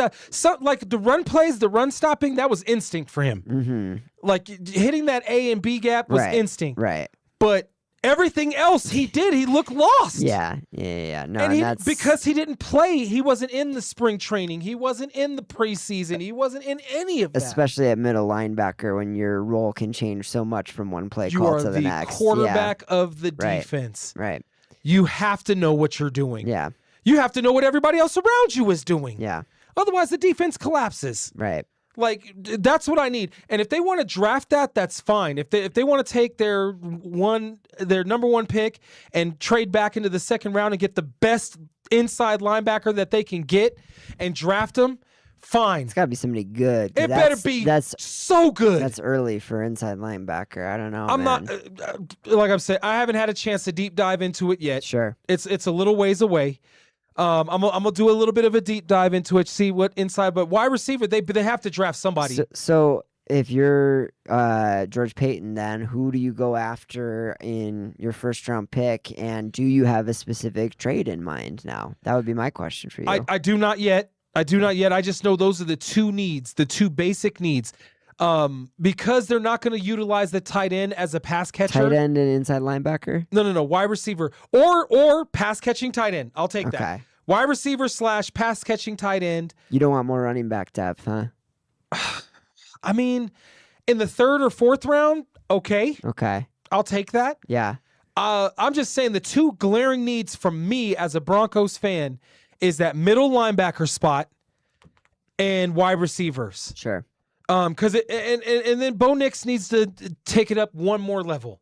Like the run plays, the run stopping, that was instinct for him. Mm-hmm. Like hitting that A and B gap was instinct. Right. But everything else he did, he looked lost. Yeah. No, and that's because he didn't play. He wasn't in the spring training. He wasn't in the preseason. He wasn't in any of that. Especially at middle linebacker, when your role can change so much from one play call to the next. You are the quarterback of the defense. Right. You have to know what you're doing. Yeah. You have to know what everybody else around you is doing. Yeah. Otherwise, the defense collapses. Right. Like, that's what I need. And if they want to draft that, that's fine. If they want to take their number 1 pick and trade back into the second round and get the best inside linebacker that they can get and draft them, fine. It's got to be somebody good. It better be so good. That's early for inside linebacker. I don't know. I'm not, like I'm saying, I haven't had a chance to deep dive into it yet. Sure. It's a little ways away. I'm gonna do a little bit of a deep dive into it, see what inside. But wide receiver, they have to draft somebody. So if you're George Payton, then who do you go after in your first round pick? And do you have a specific trade in mind now? That would be my question for you. I do not yet. I just know those are the 2 needs, the 2 basic needs. Because they're not going to utilize the tight end as a pass catcher. Tight end and inside linebacker? No. Wide receiver or pass catching tight end. I'll take that. Wide receiver / pass catching tight end. You don't want more running back depth, huh? I mean, in the 3rd or 4th round, okay. I'll take that. Yeah. I'm just saying the 2 glaring needs from me as a Broncos fan is that middle linebacker spot and wide receivers. Sure. Because and then Bo Nix needs to take it up 1 more level.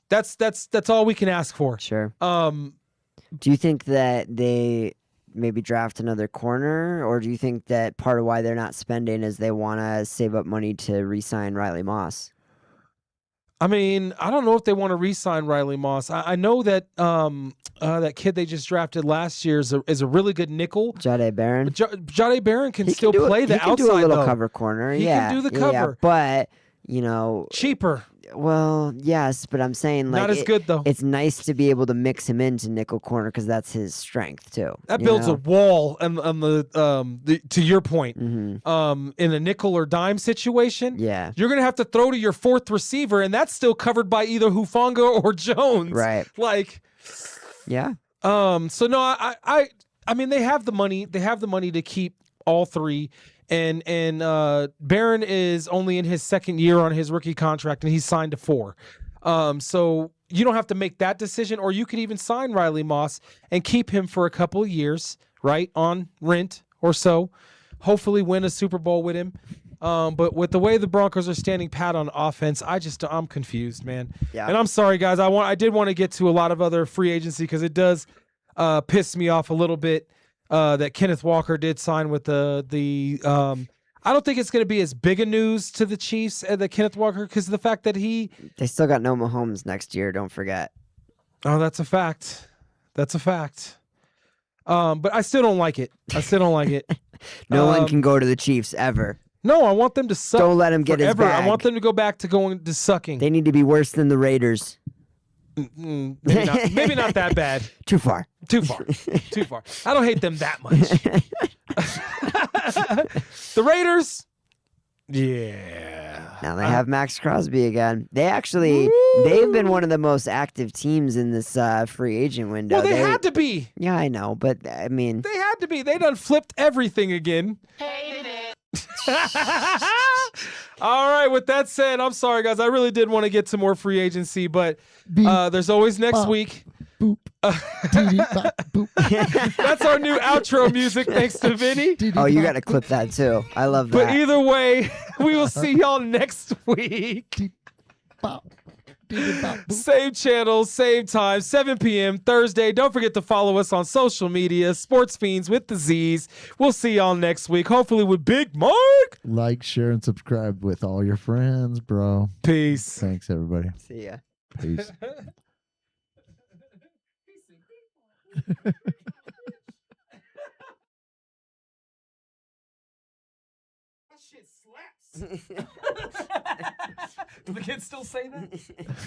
That's all we can ask for. Sure. Do you think that they maybe draft another corner, or do you think that part of why they're not spending is they want to save up money to re-sign Riley Moss? I mean, I don't know if they want to re-sign Riley Moss. I know that that kid they just drafted last year is a really good nickel. Jahdae Barron. Jahdae Barron can still play the outside. He can do a little though. cover corner. He can do the cover. But cheaper. Well, yes, but I'm saying like not as good though. It's nice to be able to mix him into nickel corner because that's his strength too. That builds a wall on the to your point. In a nickel or dime situation, you're gonna have to throw to your 4th receiver, and that's still covered by either Hufanga or Jones. Right. Like, yeah. So no, I mean they have the money. They have the money to keep all 3. And Barron is only in his 2nd year on his rookie contract, and he's signed to 4. So you don't have to make that decision, or you could even sign Riley Moss and keep him for a couple of years, right, on rent or so. Hopefully win a Super Bowl with him. But with the way the Broncos are standing pat on offense, I'm confused, man. Yeah. And I'm sorry, guys. I did want to get to a lot of other free agency because it does piss me off a little bit that Kenneth Walker did sign with the I don't think it's going to be as big a news to the Chiefs as the Kenneth Walker because of the fact that They still got no Mahomes next year. Don't forget. Oh, that's a fact. That's a fact. But I still don't like it. No one can go to the Chiefs ever. No, I want them to suck. Don't let him get his forever. bag. I want them to go back to going to sucking. They need to be worse than the Raiders. Maybe not that bad. Too far. Too far. I don't hate them that much. The Raiders, yeah. Now they have Max Crosby again. They've been one of the most active teams in this free agent window. Well, they had to be. Yeah, I know, but I mean, They had to be. They done flipped everything again. All right, with that said, I'm sorry, guys. I really did want to get to more free agency, but there's always next week. Boop. Boop. That's our new outro music, thanks to Vinny. oh, you got to clip that too. I love that. But either way, we will see y'all next week. Same channel, same time, 7 p.m. Thursday. Don't forget to follow us on social media, Sports Fiends with the Z's. We'll see y'all next week, hopefully with Big Mark. Like, share, and subscribe with all your friends, bro. Peace. Thanks, everybody. See ya. Peace. That shit slaps. Do the kids still say that?